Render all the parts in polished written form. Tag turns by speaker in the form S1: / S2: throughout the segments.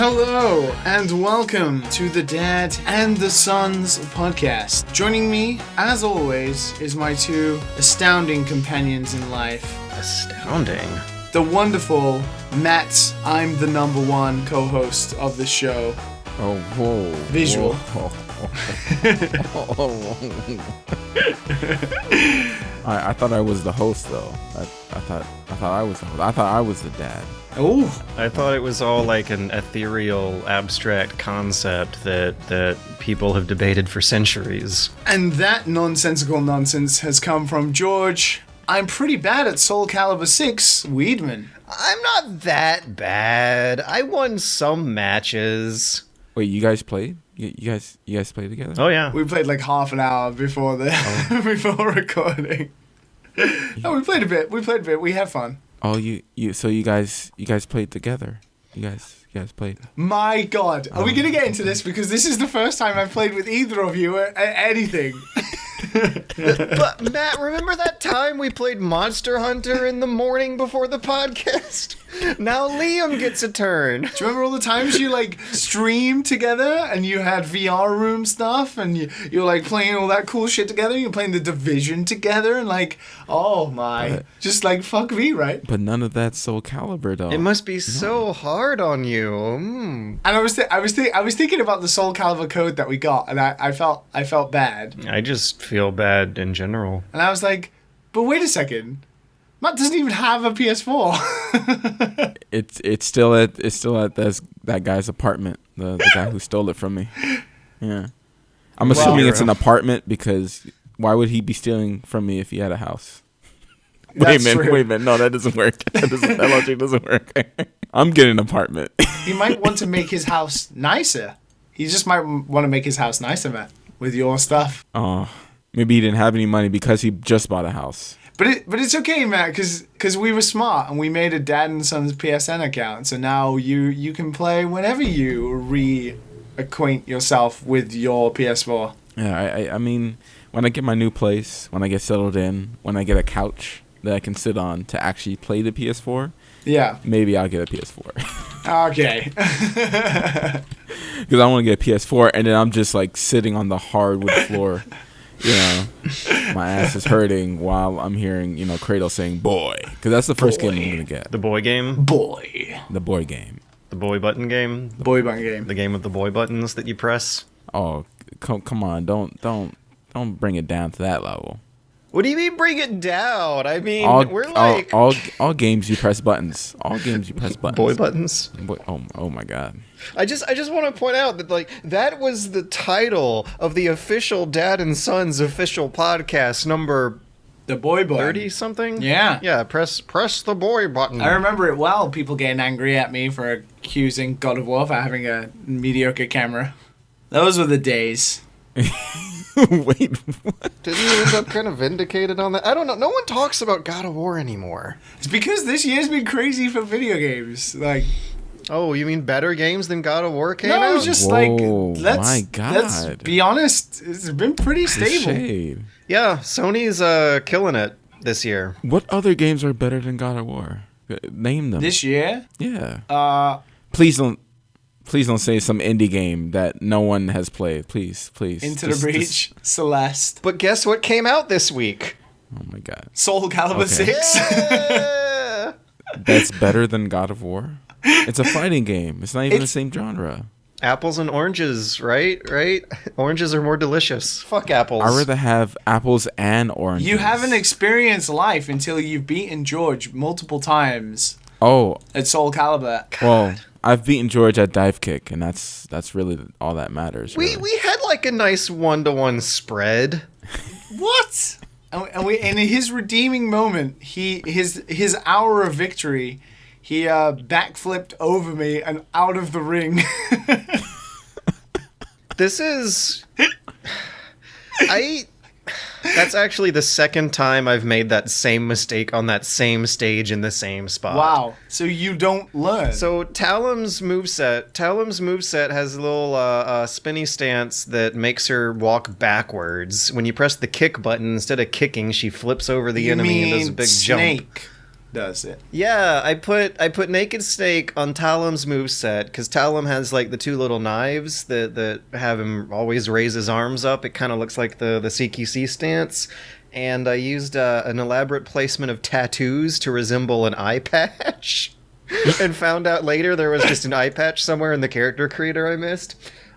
S1: Hello and welcome to the Dad and the Sons podcast. Joining me, as always, is my two astounding companions in life.
S2: Astounding?
S1: The wonderful Matt, I'm the number one co-host of the show.
S2: Oh, whoa.
S1: Visual.
S2: Whoa. I thought I was the host, though. I thought I was the host. I thought I was the dad.
S1: Oh,
S3: I thought it was all like an ethereal, abstract concept that people have debated for centuries.
S1: and that nonsensical nonsense has come from George. I'm pretty bad at Soul Calibur 6, Weedman.
S3: I'm not that bad. I won some matches.
S2: Wait, you guys played? You guys played together?
S3: Oh yeah.
S1: We played like half an hour before before recording. No, we played a bit. We had fun.
S2: Oh, so you guys played together. You guys played.
S1: My God, are we gonna get into this? Because this is the first time I've played with either of you at anything.
S3: But Matt, remember that time we played Monster Hunter in the morning before the podcast? Now Liam gets a turn.
S1: Do you remember all the times you like streamed together and you had VR room stuff and you were like playing all that cool shit together? You're playing The Division together and like, oh my, just like fuck me, right?
S2: But none of that's Soul Calibur, though.
S3: It must be so hard on you.
S1: And I was thinking about the Soul Calibur code that we got, and I felt bad,
S3: I just feel bad in general.
S1: and I was like, but wait a second, Matt doesn't even have a PS4.
S2: It's still at that guy's apartment. The guy who stole it from me. Yeah. I'm assuming it's an apartment because why would he be stealing from me if he had a house? Wait a minute. No, that doesn't work. That logic doesn't work. I'm getting an apartment.
S1: He might want to make his house nicer. He just might want to make his house nicer, Matt, with your stuff.
S2: Oh, maybe he didn't have any money because he just bought a house.
S1: But it's okay, Matt, because we were smart and we made a Dad and Sons PSN account. So now you can play whenever you reacquaint yourself with your PS4.
S2: Yeah, I mean, when I get my new place, when I get settled in, when I get a couch that I can sit on to actually play the PS4,
S1: Yeah.
S2: maybe I'll get a PS4.
S1: Okay.
S2: Because I want to get a PS4, and then I'm just like sitting on the hardwood floor. You know, my ass is hurting while I'm hearing, Kratos saying "boy," because that's the first game I'm gonna get.
S3: The boy game?
S1: Boy.
S2: The boy game.
S3: The boy button game?
S1: Boy button game.
S3: The game with the boy buttons that you press?
S2: Oh, come on! Don't bring it down to that level.
S3: What do you mean bring it down? I mean, we're like...
S2: All games you press buttons. All games you press buttons.
S3: Boy buttons?
S2: Oh my God.
S3: I just want to point out that like that was the title of the official Dad and Sons official podcast number
S1: The boy button.
S3: 30 something.
S1: Yeah.
S3: Press the boy button.
S1: I remember it well. People getting angry at me for accusing God of War for having a mediocre camera. Those were the days.
S2: Wait, what?
S3: Didn't you end up kind of vindicated on that? I don't know. No one talks about God of War anymore.
S1: It's because this year's been crazy for video games. Like,
S3: Oh, you mean better games than God of War came out?
S1: no, it's just
S2: Whoa,
S1: like
S2: my God.
S1: let's be honest. It's been pretty
S2: The
S1: stable.
S2: shade.
S3: Yeah, Sony's killing it this year.
S2: What other games are better than God of War? Name them.
S1: This year,
S2: Yeah. Please don't say some indie game that no one has played. Please.
S1: Into the Breach, Celeste,
S3: But guess what came out this week?
S2: Oh my God.
S1: Soul Calibur
S2: Okay.
S1: 6.
S3: Yeah.
S2: That's better than God of War? It's a fighting game. It's not even the same genre.
S3: Apples and oranges, right? Oranges are more delicious. Fuck apples.
S2: I'd rather have apples and oranges.
S1: You haven't experienced life until you've beaten George multiple times
S2: Oh,
S1: at Soul Calibur.
S2: well, I've beaten George at Dive Kick, and that's really all that matters. Really.
S3: We had like a nice 1-to-1 spread.
S1: What? And in his redeeming moment, his hour of victory, he backflipped over me and out of the ring.
S3: This is... That's actually the second time I've made that same mistake on that same stage in the same spot.
S1: Wow. So you don't learn.
S3: So Talim's moveset has a little spinny stance that makes her walk backwards. When you press the kick button, instead of kicking, she flips over the
S1: you
S3: enemy
S1: mean
S3: and does a big
S1: Snake,
S3: jump.
S1: does it.
S3: Yeah, I put Naked Snake on Talim's moveset because Talim has like the 2 little knives that have him always raise his arms up. It kind of looks like the CQC stance. And I used an elaborate placement of tattoos to resemble an eye patch. And found out later there was just an eye patch somewhere in the character creator I missed.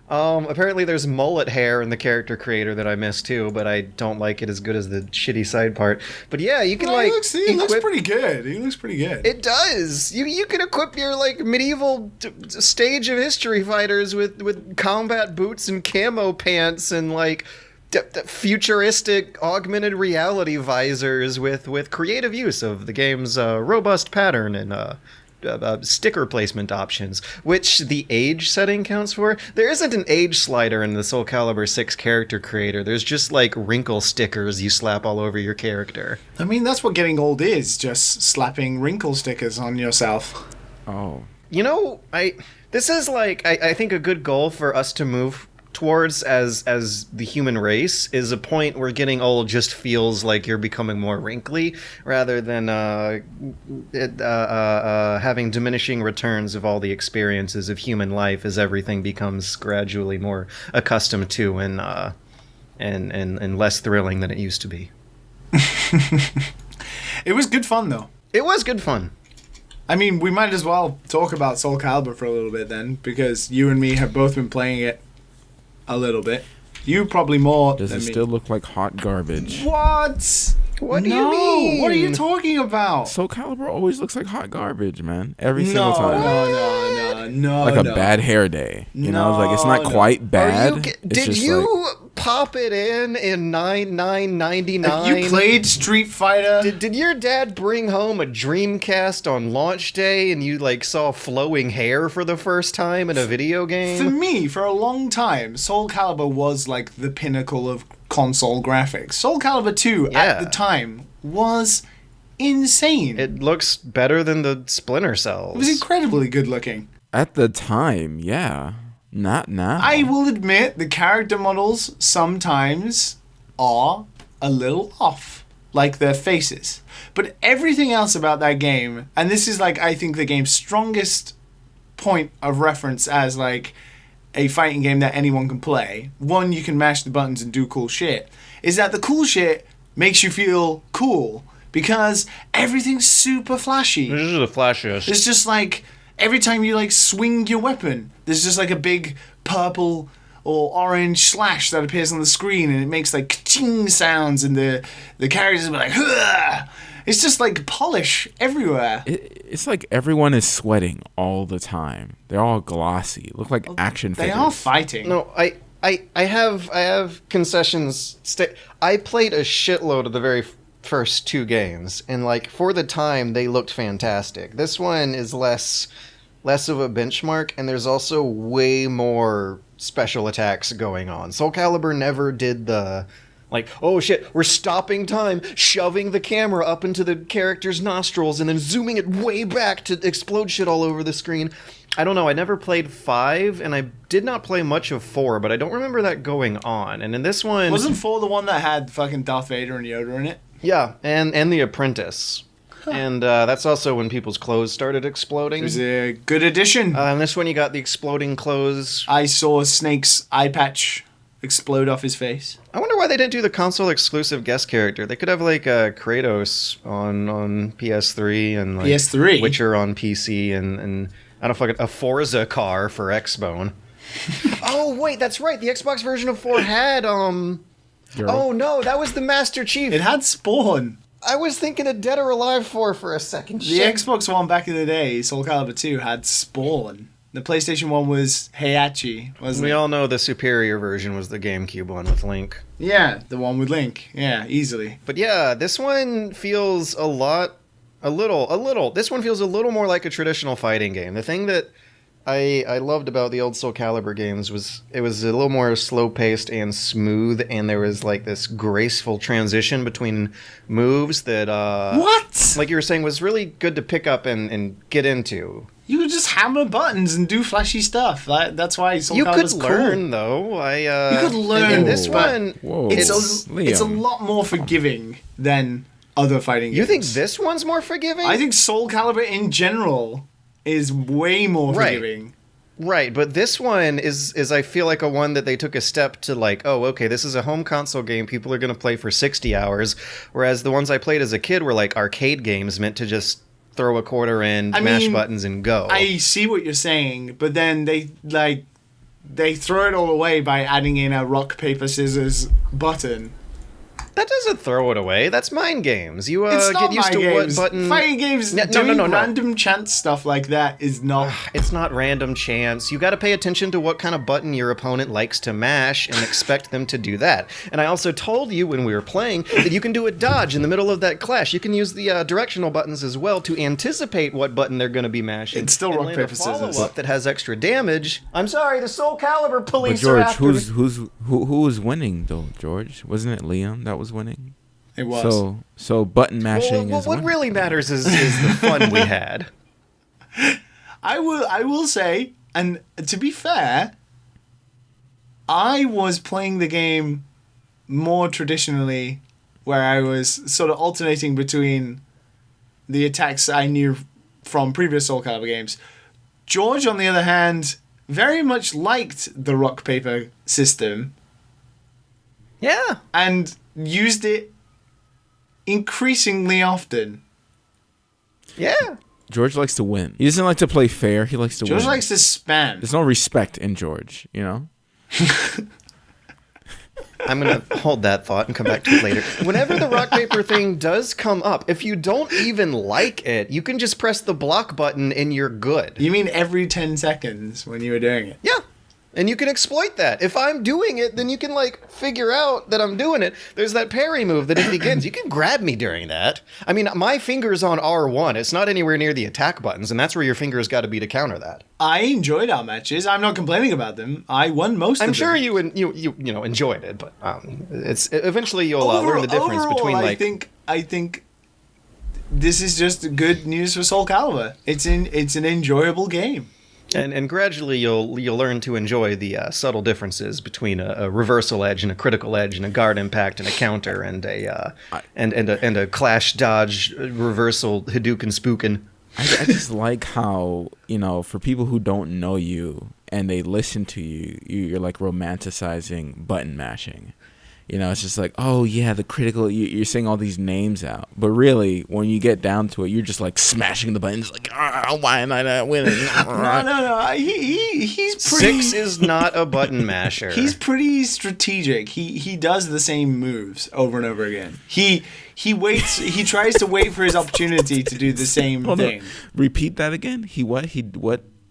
S3: Apparently there's mullet hair in the character creator that I missed too, but I don't like it as good as the shitty side part. But yeah, you can
S1: He looks pretty good. He looks pretty good.
S3: It does. You can equip your like medieval stage of history fighters with combat boots and camo pants and like futuristic augmented reality visors with creative use of the game's robust pattern and sticker placement options, which the age setting counts for. There isn't an age slider in the Soul Calibur 6 character creator. There's just like wrinkle stickers you slap all over your character.
S1: I mean, that's what getting old is, just slapping wrinkle stickers on yourself.
S2: Oh.
S3: You know, this is like I think a good goal for us to move towards as the human race is a point where getting old just feels like you're becoming more wrinkly rather than having diminishing returns of all the experiences of human life as everything becomes gradually more accustomed to and less thrilling than it used to be.
S1: It was good fun though.
S3: It was good fun.
S1: I mean, we might as well talk about Soul Calibur for a little bit then, because you and me have both been playing it a little bit. You probably more
S2: Does
S1: than
S2: it
S1: me.
S2: still look like hot garbage?
S1: What?
S3: What do you mean?
S1: What are you talking about?
S2: Soul Calibur always looks like hot garbage, man. Every single time.
S1: No.
S2: Like a bad hair day. You know, it's like it's not quite bad.
S3: Did you pop it in $99.99?
S1: You played Street Fighter?
S3: Did your dad bring home a Dreamcast on launch day and you like saw flowing hair for the first time in a video game?
S1: For me, for a long time, Soul Calibur was like the pinnacle of console graphics. Soul Calibur 2 at the time was insane.
S3: It looks better than the Splinter Cells.
S1: It was incredibly good looking.
S2: At the time, yeah. Not now.
S1: I will admit the character models sometimes are a little off, like their faces. But everything else about that game, and this is like I think the game's strongest point of reference as like a fighting game that anyone can play. One, you can mash the buttons and do cool shit. Is that the cool shit makes you feel cool because everything's super flashy.
S3: This is the flashiest.
S1: It's just like every time you like swing your weapon, there's just like a big purple or orange slash that appears on the screen, and it makes like ka-ching sounds, and the characters are like, Hugh! It's just like polish everywhere.
S2: It's like everyone is sweating all the time. They're all glossy. Look like action figures.
S1: They are fighting.
S3: No, I have concessions. I played a shitload of the very first 2 games, and like for the time they looked fantastic. This one is less of a benchmark, and there's also way more special attacks going on. Soul Calibur never did the like, oh shit, we're stopping time, shoving the camera up into the character's nostrils and then zooming it way back to explode shit all over the screen. I don't know, I never played 5, and I did not play much of 4, but I don't remember that going on. And in this one...
S1: Wasn't 4 the one that had fucking Darth Vader and Yoda in it?
S3: Yeah, and The Apprentice. Huh. And that's also when people's clothes started exploding.
S1: It was a good addition.
S3: In this one, you got the exploding clothes.
S1: I saw Snake's eye patch explode off his face.
S3: I wonder why they didn't do the console-exclusive guest character. They could have, like, Kratos on PS3 and, like,
S1: PS3?
S3: Witcher on PC and I don't know, fucking a Forza car for Xbone. Oh, wait, that's right. The Xbox version of 4 had,
S2: Girl.
S3: Oh, no, that was the Master Chief.
S1: It had Spawn.
S3: I was thinking of Dead or Alive 4 for a second.
S1: The Xbox One back in the day, Soul Calibur 2, had Spawn. The PlayStation 1 was Heihachi, wasn't it?
S3: We all know the superior version was the GameCube one with Link.
S1: Yeah, the one with Link. Yeah, easily.
S3: But yeah, this one feels a little. This one feels a little more like a traditional fighting game. The thing that I loved about the old Soul Calibur games was it was a little more slow-paced and smooth, and there was like this graceful transition between moves that,
S1: What?
S3: like you were saying, was really good to pick up and get into.
S1: You could just hammer buttons and do flashy stuff. That's why Soul Calibur's
S3: cool.
S1: You
S3: could learn, though.
S1: You could learn.
S3: In this one,
S2: Whoa.
S1: It's a lot more forgiving than other fighting games.
S3: You think this one's more forgiving?
S1: I think Soul Calibur in general is way more forgiving.
S3: Right, but this one is I feel like a one that they took a step to like, oh, okay, this is a home console game people are going to play for 60 hours, whereas the ones I played as a kid were like arcade games meant to just throw a quarter in, mash buttons, and go.
S1: I see what you're saying, but then they throw it all away by adding in a rock, paper, scissors button.
S3: That doesn't throw it away. That's mind games. You
S1: It's not
S3: get used
S1: mind
S3: to
S1: games.
S3: what button.
S1: Fighting games doing random chance stuff like that is not.
S3: It's not random chance. You got to pay attention to what kind of button your opponent likes to mash and expect them to do that. And I also told you when we were playing that you can do a dodge in the middle of that clash. You can use the directional buttons as well to anticipate what button they're going to be mashing.
S1: It's still
S3: and
S1: rock,
S3: land
S1: paper,
S3: a
S1: scissors.
S3: follow-up that has extra damage. I'm sorry, the Soul Calibur police
S2: But George,
S3: are after me.
S2: who was winning though? George, wasn't it Liam that was winning?
S1: It was.
S2: So button mashing
S3: Well,
S2: is
S3: what
S2: winning.
S3: really matters is the fun we had.
S1: I will say, and to be fair, I was playing the game more traditionally, where I was sort of alternating between the attacks I knew from previous Soul Calibur games. George, on the other hand, very much liked the rock paper system
S3: Yeah.
S1: and used it increasingly often.
S3: Yeah.
S2: George likes to win. He doesn't like to play fair. He likes to win.
S1: George likes to spam.
S2: There's no respect in George, you know?
S3: I'm going to hold that thought and come back to it later. Whenever the rock paper thing does come up, if you don't even like it, you can just press the block button and you're good.
S1: You mean every 10 seconds when you were doing it?
S3: Yeah. And you can exploit that. If I'm doing it, then you can, like, figure out that I'm doing it. There's that parry move that it begins. You can grab me during that. I mean, my finger's on R1. It's not anywhere near the attack buttons, and that's where your finger's got to be to counter that.
S1: I enjoyed our matches. I'm not complaining about them. I won most of them.
S3: I'm sure you enjoyed it, but it's eventually you'll learn the difference between, like...
S1: I think this is just good news for Soul Calibur. It's an enjoyable game.
S3: And gradually you'll learn to enjoy the subtle differences between a reversal edge and a critical edge and a guard impact and a counter and a clash dodge reversal Hadouken spookin.
S2: I just like how, for people who don't know you and they listen to you, you're like romanticizing button mashing. It's just like, oh yeah, the critical. You're saying all these names out, but really, when you get down to it, you're just like smashing the buttons, like, why am I not winning?
S1: No. He's pretty.
S3: 6 is not a button masher.
S1: He's pretty strategic. He does the same moves over and over again. He waits. He tries to wait for his opportunity to do the same thing.
S2: Repeat that again. What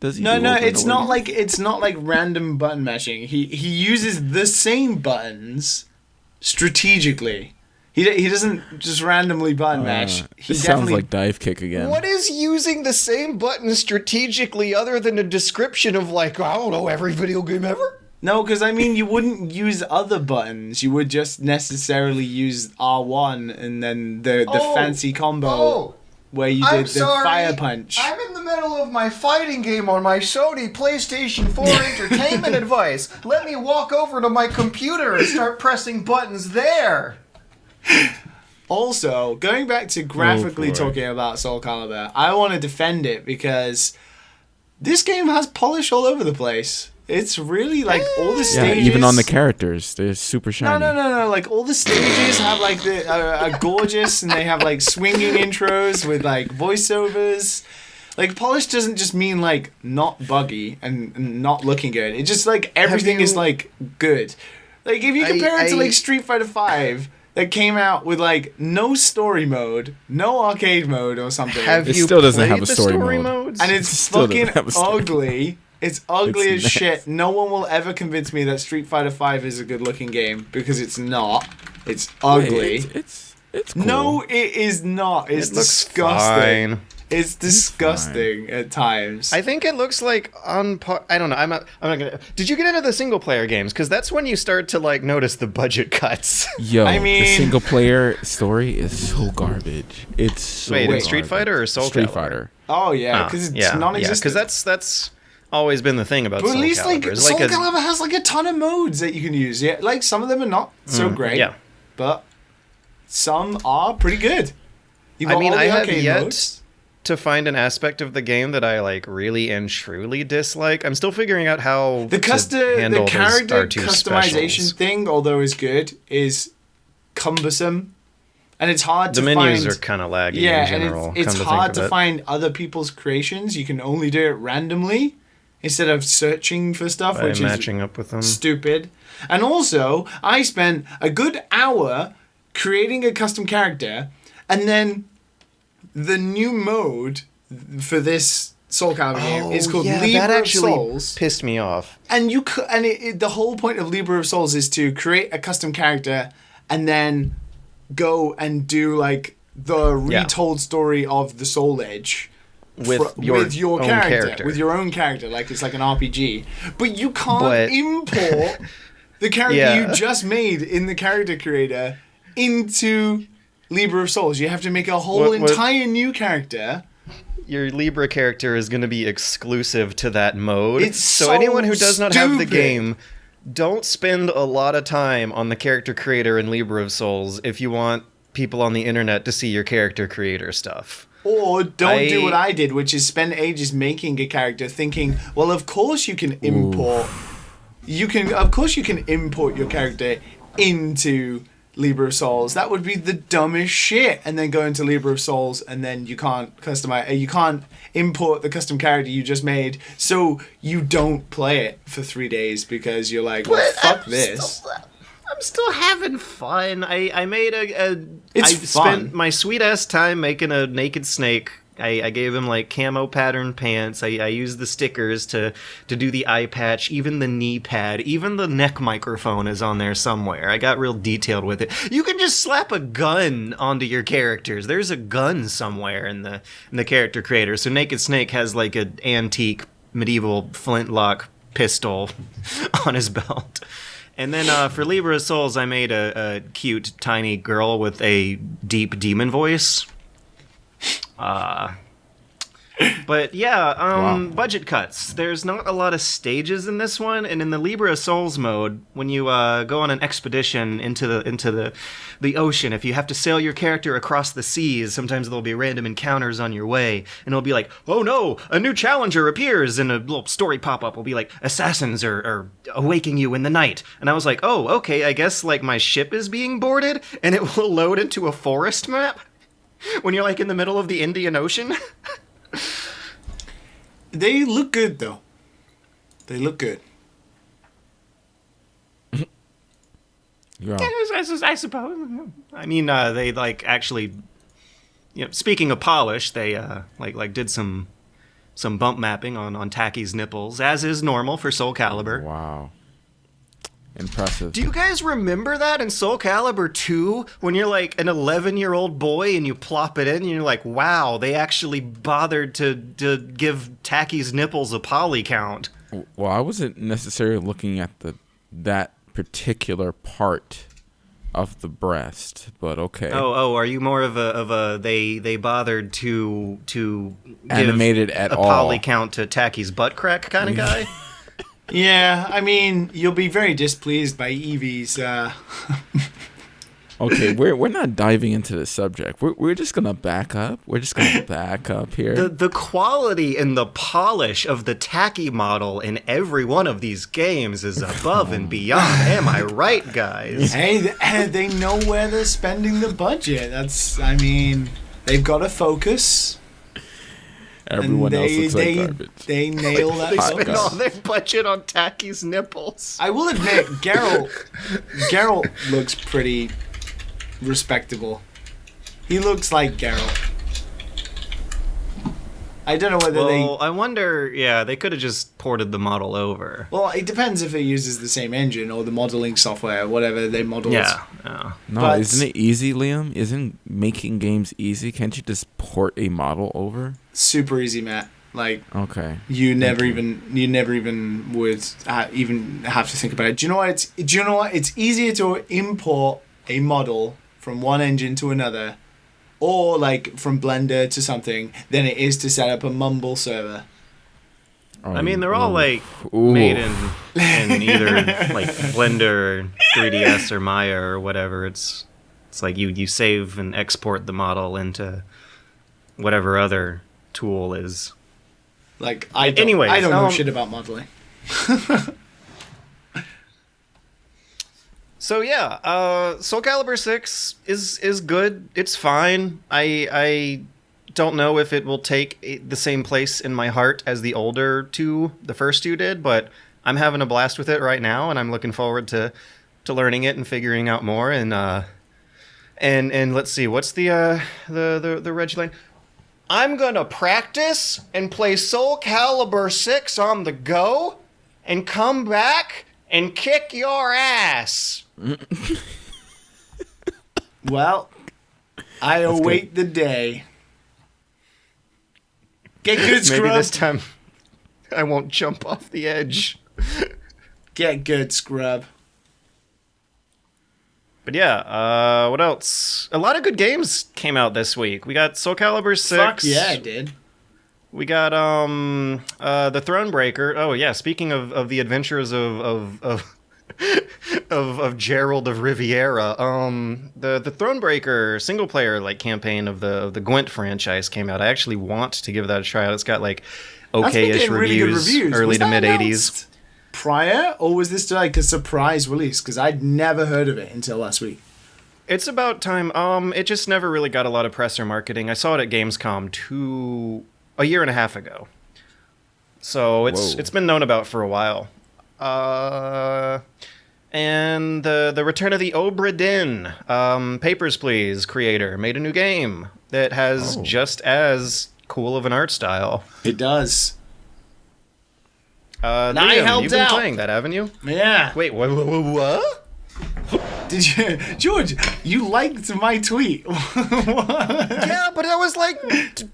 S2: does he?
S1: No,
S2: do over
S1: it's
S2: and
S1: not
S2: over
S1: like random button mashing. He uses the same buttons strategically. He doesn't just randomly button mash.
S2: This sounds like dive kick again.
S3: What is using the same button strategically other than a description of, like, I don't know, every video game ever?
S1: No, because you wouldn't use other buttons. You would just necessarily use R1 and then the fancy combo where you did the fire punch.
S3: I'm in the middle of my fighting game on my Sony PlayStation 4 entertainment device. Let me walk over to my computer and start pressing buttons there.
S1: Also, going back to graphically talking about Soul Calibur, I want to defend it because this game has polish all over the place. It's really like all the stages.
S2: Yeah, even on the characters, they're super shiny.
S1: No. Like all the stages have like are gorgeous, and they have like swinging intros with like voiceovers. Like polish doesn't just mean like not buggy and not looking good. It's just like everything is like good. Like if you compare it to like Street Fighter V. That came out with like no story mode, no arcade mode or something.
S2: It still doesn't have a story mode.
S1: And it's fucking ugly. It's ugly as shit. No one will ever convince me that Street Fighter V is a good looking game because it's not. It's ugly.
S2: It's cool.
S1: No, it is not. It's disgusting.
S3: Fine.
S1: It's disgusting at times.
S3: I think it looks like on par. I don't know. I'm not gonna. Did you get into the single player games? Because that's when you start to like notice the budget cuts.
S2: Yo, the single player story is so garbage. It's so
S3: in Street Fighter or Soul Calibur?
S2: Street Fighter.
S1: Oh yeah, because it's non-existent.
S3: Because that's always been the thing about Soul Calibur.
S1: But at least like Soul Calibur has like a ton of modes that you can use. Yeah, like some of them are not so great.
S3: Yeah,
S1: but some are pretty good.
S3: I mean, I have yet
S1: modes.
S3: to find an aspect of the game that I like really and truly dislike. I'm still figuring out how
S1: the
S3: handle
S1: character
S3: those R2
S1: customization
S3: specials.
S1: thing, although is good, is cumbersome, and it's hard to
S3: the
S1: find.
S3: menus are kind of laggy
S1: Yeah,
S3: in general.
S1: and it's hard to find other people's creations. You can only do it randomly instead of searching for stuff,
S3: by
S1: which
S3: matching
S1: is
S3: up with them.
S1: stupid. And also, I spent a good hour creating a custom character, and then the new mode for this Soul Calibur game is called Libra
S3: that
S1: of
S3: actually
S1: Souls.
S3: pissed me off.
S1: And the whole point of Libra of Souls is to create a custom character and then go and do like the retold story of the Soul Edge
S3: with your own character.
S1: with your own character, like it's like an RPG. But you can't import the character you just made in the character creator into Libra of Souls. You have to make a whole entire new character.
S3: Your Libra character is going to be exclusive to that mode.
S1: It's
S3: so anyone who does not have the
S1: stupid.
S3: game, don't spend a lot of time on the character creator in Libra of Souls if you want people on the internet to see your character creator stuff.
S1: Or don't do what I did, which is spend ages making a character thinking, well, of course you can import. Of course you can import your character into Libra of Souls. That would be the dumbest shit. And then go into Libra of Souls, and then you can't customize. You can't import the custom character you just made, so you don't play it for 3 days because you're like, well, fuck this.
S3: I'm still having fun. I made
S1: It's
S3: I
S1: fun.
S3: spent my sweet ass time making a naked snake. I gave him like camo pattern pants. I used the stickers to do the eye patch, even the knee pad, even the neck microphone is on there somewhere. I got real detailed with it. You can just slap a gun onto your characters. There's a gun somewhere in the character creator. So Naked Snake has like an antique medieval flintlock pistol on his belt. And then for Libra of Souls, I made a cute tiny girl with a deep demon voice. But yeah, budget cuts. There's not a lot of stages in this one, and in the Libra of Souls mode, when you go on an expedition into the ocean, if you have to sail your character across the seas, sometimes there'll be random encounters on your way, and it'll be like, oh no, a new challenger appears, and a little story pop-up will be like, assassins are awaking you in the night. And I was like, oh, okay, I guess like my ship is being boarded, and it will load into a forest map when you're like in the middle of the Indian Ocean.
S1: They look good, though. They look good.
S2: Yeah.
S3: I suppose. I mean, they like actually. You know, speaking of polish, they like did some bump mapping on Tacky's nipples, as is normal for Soul Calibur.
S2: Wow. Impressive.
S3: Do you guys remember that in Soul Calibur 2 when you're like an 11-year-old boy and you plop it in and you're like, wow, they actually bothered to give Tacky's nipples a poly count?
S2: Well, I wasn't necessarily looking at that particular part of the breast, but okay.
S3: Oh, are you more of a they bothered to give
S2: animated at
S3: a
S2: all
S3: poly count to Tacky's butt crack kind of guy?
S1: Yeah, I mean, you'll be very displeased by Eevee's.
S2: Okay, we're not diving into the subject. We're just gonna back up. We're just gonna back up here.
S3: The quality and the polish of the Tacky model in every one of these games is above and beyond. Am I right, guys?
S1: Hey, they know where they're spending the budget. I mean, they've got to focus.
S2: Everyone else looks like garbage.
S1: They nail that
S3: They
S1: focus.
S3: spend all their budget on Tacky's nipples.
S1: I will admit, Geralt looks pretty respectable. He looks like Geralt. I don't know whether
S3: I wonder, yeah, they could have just ported the model over.
S1: Well, it depends if it uses the same engine or the modeling software, whatever they modeled.
S3: Yeah.
S2: No,
S1: But-
S2: isn't it easy, Liam? Isn't making games easy? Can't you just port a model over?
S1: Super easy, Matt. Like,
S2: Okay.
S1: you never even would even have to think about it. Do you know what? It's easier to import a model from one engine to another, or like from Blender to something, than it is to set up a Mumble server.
S3: I mean, they're all like made in either like Blender, 3DS, or Maya or whatever. It's It's like you save and export the model into whatever other tool is.
S1: Like, I don't know shit about modeling.
S3: So yeah, Soul Calibur 6 is good. It's fine. I don't know if it will take the same place in my heart as the older two, the first two did, but I'm having a blast with it right now, and I'm looking forward to learning it and figuring out more. And let's see, what's the reg line? I'm gonna practice and play Soul Calibur 6 on the go, and come back and kick your ass.
S1: Well, I await the day. Get good, scrub.
S3: Maybe this time I won't jump off the edge.
S1: Get good, scrub.
S3: But yeah, what else? A lot of good games came out this week. We got Soul Calibur 6.
S1: Fuck yeah, I did.
S3: We got the Thronebreaker. Oh yeah, speaking of the adventures of Gerald of Riviera, the Thronebreaker single player campaign of the Gwent franchise came out. I actually want to give that a try. It's got okay-ish reviews, early to mid 80s.
S1: Prior, or was this like a surprise release? Because I'd never heard of it until last week.
S3: It's about time. It just never really got a lot of press or marketing. I saw it at Gamescom a year and a half ago. So it's been known about for a while. And the return of the Obra Dinn, Papers, Please creator, made a new game that has just as cool of an art style.
S1: It does.
S3: Liam,
S1: I helped
S3: you've been
S1: out.
S3: playing that, haven't you?
S1: Yeah.
S3: Wait, what?
S1: Did you, George? You liked my tweet.
S3: Yeah, but that was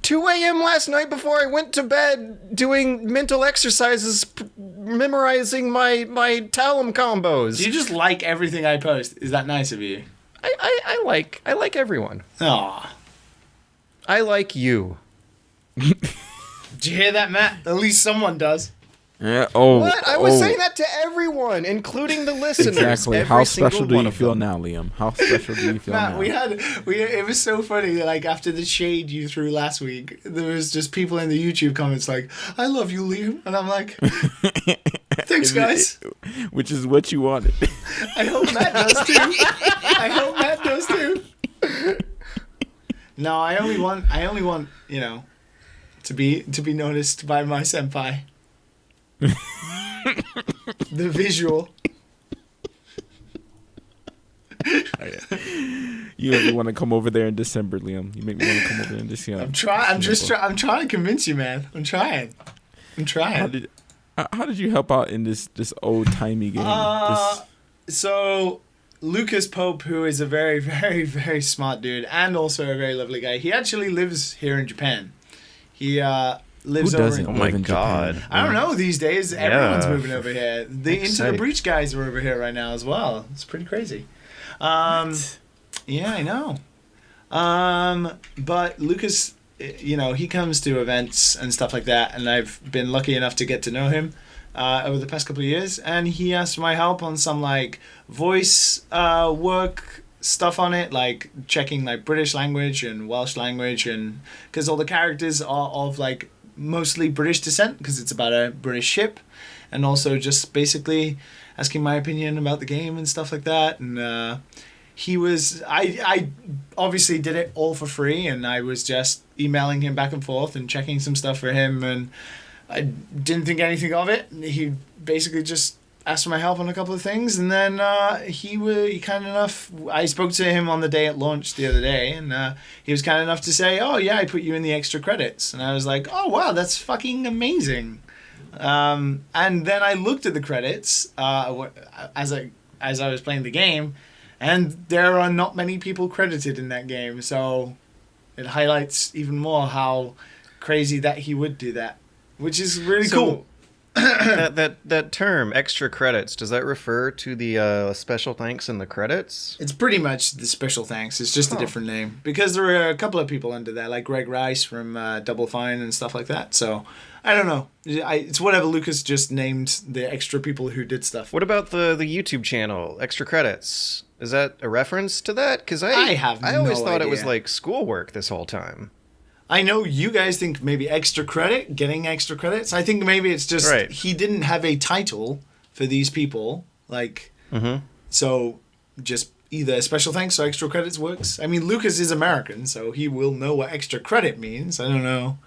S3: 2 a.m. last night before I went to bed doing mental exercises, memorizing my Talum combos.
S1: Do you just like everything I post? Is that nice of you?
S3: I like everyone.
S1: Aw.
S3: I like you.
S1: Did you hear that, Matt? At least someone does.
S2: Yeah.
S3: What? I was saying that to everyone, including the listeners.
S2: Exactly. How special do you feel now, Liam? How special do you feel
S1: Matt,
S2: now?
S1: it was so funny. After the shade you threw last week, there was just people in the YouTube comments like, "I love you, Liam," and I'm like, "Thanks, guys."
S2: Which is what you wanted.
S1: I hope Matt does too. No, I only want to be noticed by my senpai. The visual.
S2: You make me want to come over there in December, Liam. You make me want to come over there in December.
S1: I'm trying to convince you, man. I'm trying.
S2: How did you help out in this old timey game?
S1: So Lucas Pope, who is a very, very, very smart dude and also a very lovely guy, he actually lives here in Japan. He lives
S2: Who doesn't
S1: over
S2: live in
S3: God.
S2: Japan?
S1: I don't know these days. Everyone's moving over here. The Into the
S3: Exciting.
S1: Breach guys are over here right now as well. It's pretty crazy. Yeah, I know. But Lucas, he comes to events and stuff like that, and I've been lucky enough to get to know him over the past couple of years, and he asked my help on some voice work stuff on it, checking British language and Welsh language, and because all the characters are of mostly British descent because it's about a British ship, and also just basically asking my opinion about the game and stuff like that. And I obviously did it all for free, and I was just emailing him back and forth and checking some stuff for him, and I didn't think anything of it. He basically just asked for my help on a couple of things, and then he kind enough. I spoke to him on the day at launch the other day, and he was kind enough to say, "Oh yeah, I put you in the extra credits," and I was like, "Oh wow, that's fucking amazing." And then I looked at the credits as I was playing the game, and there are not many people credited in that game, so it highlights even more how crazy that he would do that, which is really cool.
S3: that term, extra credits, does that refer to the special thanks in the credits?
S1: It's pretty much the special thanks. It's just a different name. Because there are a couple of people under there, like Greg Rice from Double Fine and stuff like that. So, I don't know. It's whatever Lucas just named the extra people who did stuff.
S3: What about the YouTube channel, extra credits? Is that a reference to that? Because I always thought it was like schoolwork this whole time.
S1: I know you guys think maybe extra credit, getting extra credits. I think maybe it's just he didn't have a title for these people. Like, so just either special thanks or extra credits works. I mean, Lucas is American, so he will know what extra credit means. I don't know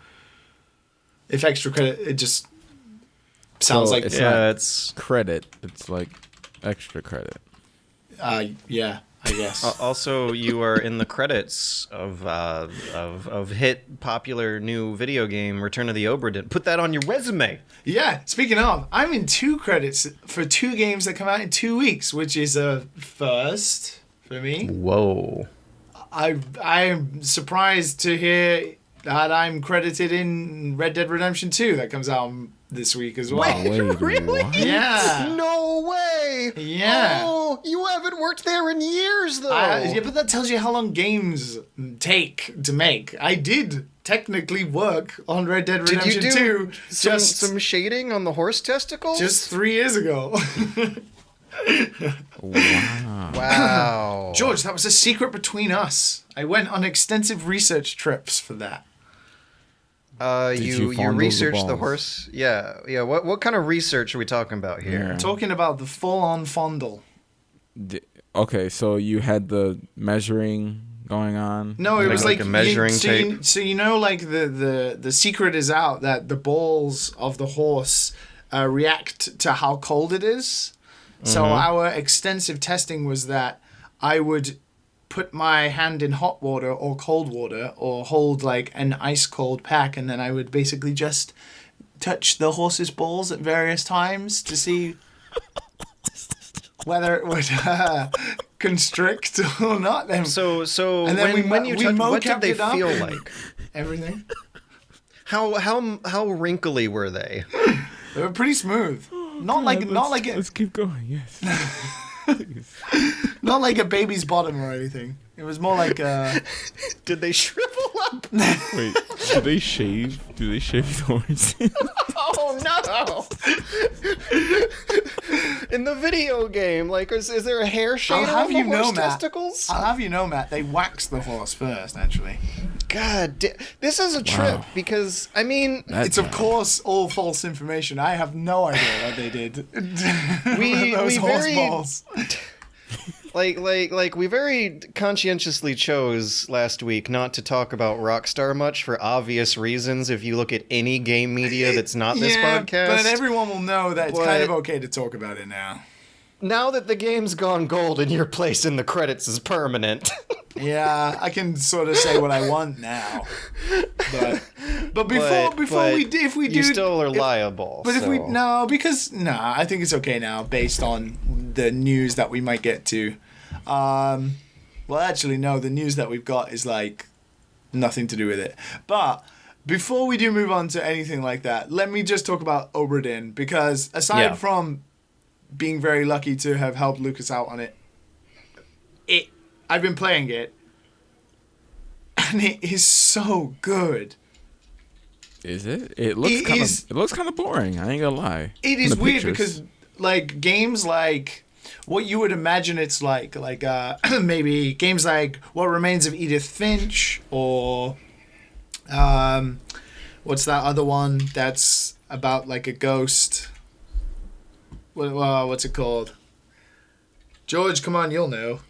S1: if extra credit, it just sounds like...
S2: It's credit. It's like extra credit.
S1: Yeah, I guess.
S3: Also, you are in the credits of hit popular new video game Return of the Obra Dinn. Put that on your resume.
S1: Yeah, speaking of, I'm in 2 credits for 2 games that come out in 2 weeks, which is a first for me.
S3: Whoa.
S1: I'm surprised to hear that I'm credited in Red Dead Redemption 2 that comes out this week as well.
S3: Wait, really?
S2: What?
S1: Yeah.
S3: No way.
S1: Yeah.
S3: Oh, you haven't worked there in years, though.
S1: Yeah, but that tells you how long games take to make. I did technically work on Red Dead Redemption 2
S3: some shading on the horse testicles?
S1: Just 3 years ago.
S3: Wow.
S1: George, that was a secret between us. I went on extensive research trips for that.
S3: You researched the horse? Yeah. What kind of research are we talking about here?
S1: Yeah. Talking about the full-on fondle.
S2: Okay, so you had the measuring going on?
S1: No, it was like
S3: a measuring tape.
S1: So you know, like the secret is out that the balls of the horse react to how cold it is. So our extensive testing was that I would put my hand in hot water or cold water or hold like an ice cold pack, and then I would basically just touch the horse's balls at various times to see whether it would constrict or not.
S3: So
S1: and then
S3: when you touch, what did they
S1: it
S3: feel like?
S1: Everything.
S3: How wrinkly were they?
S1: They were pretty smooth.
S2: Let's keep going. Yes.
S1: Not like a baby's bottom or anything. It was more like
S3: Did they shrivel up?
S2: Wait, do they shave? Do they shave the horse?
S3: Oh no! In the video game, like, is there a hair shade on the horse testicles?
S1: I'll have you know, Matt, they waxed the horse first, actually.
S3: God, this is a trip because
S1: it's of course all false information. I have no idea what they did.
S3: We
S1: horse balls.
S3: Like we very conscientiously chose last week not to talk about Rockstar much for obvious reasons. If you look at any game media that's not this podcast,
S1: but everyone will know that it's kind of okay to talk about it now.
S3: Now that the game's gone gold and your place in the credits is permanent.
S1: Yeah, I can sort of say what I want now. But before we do,
S3: you still are liable.
S1: But I think it's okay now based on the news that we might get to. Well, actually, no, the news that we've got is like nothing to do with it. But before we do move on to anything like that, let me just talk about Obra Dinn, because aside from being very lucky to have helped Lucas out on it, I've been playing it, and it is so good.
S2: Is it? It looks kind of boring. I ain't gonna lie.
S1: It is weird because like games like what you would imagine it's like maybe games like What Remains of Edith Finch, or what's that other one that's about like a ghost? What's it called? George, come on, you'll know.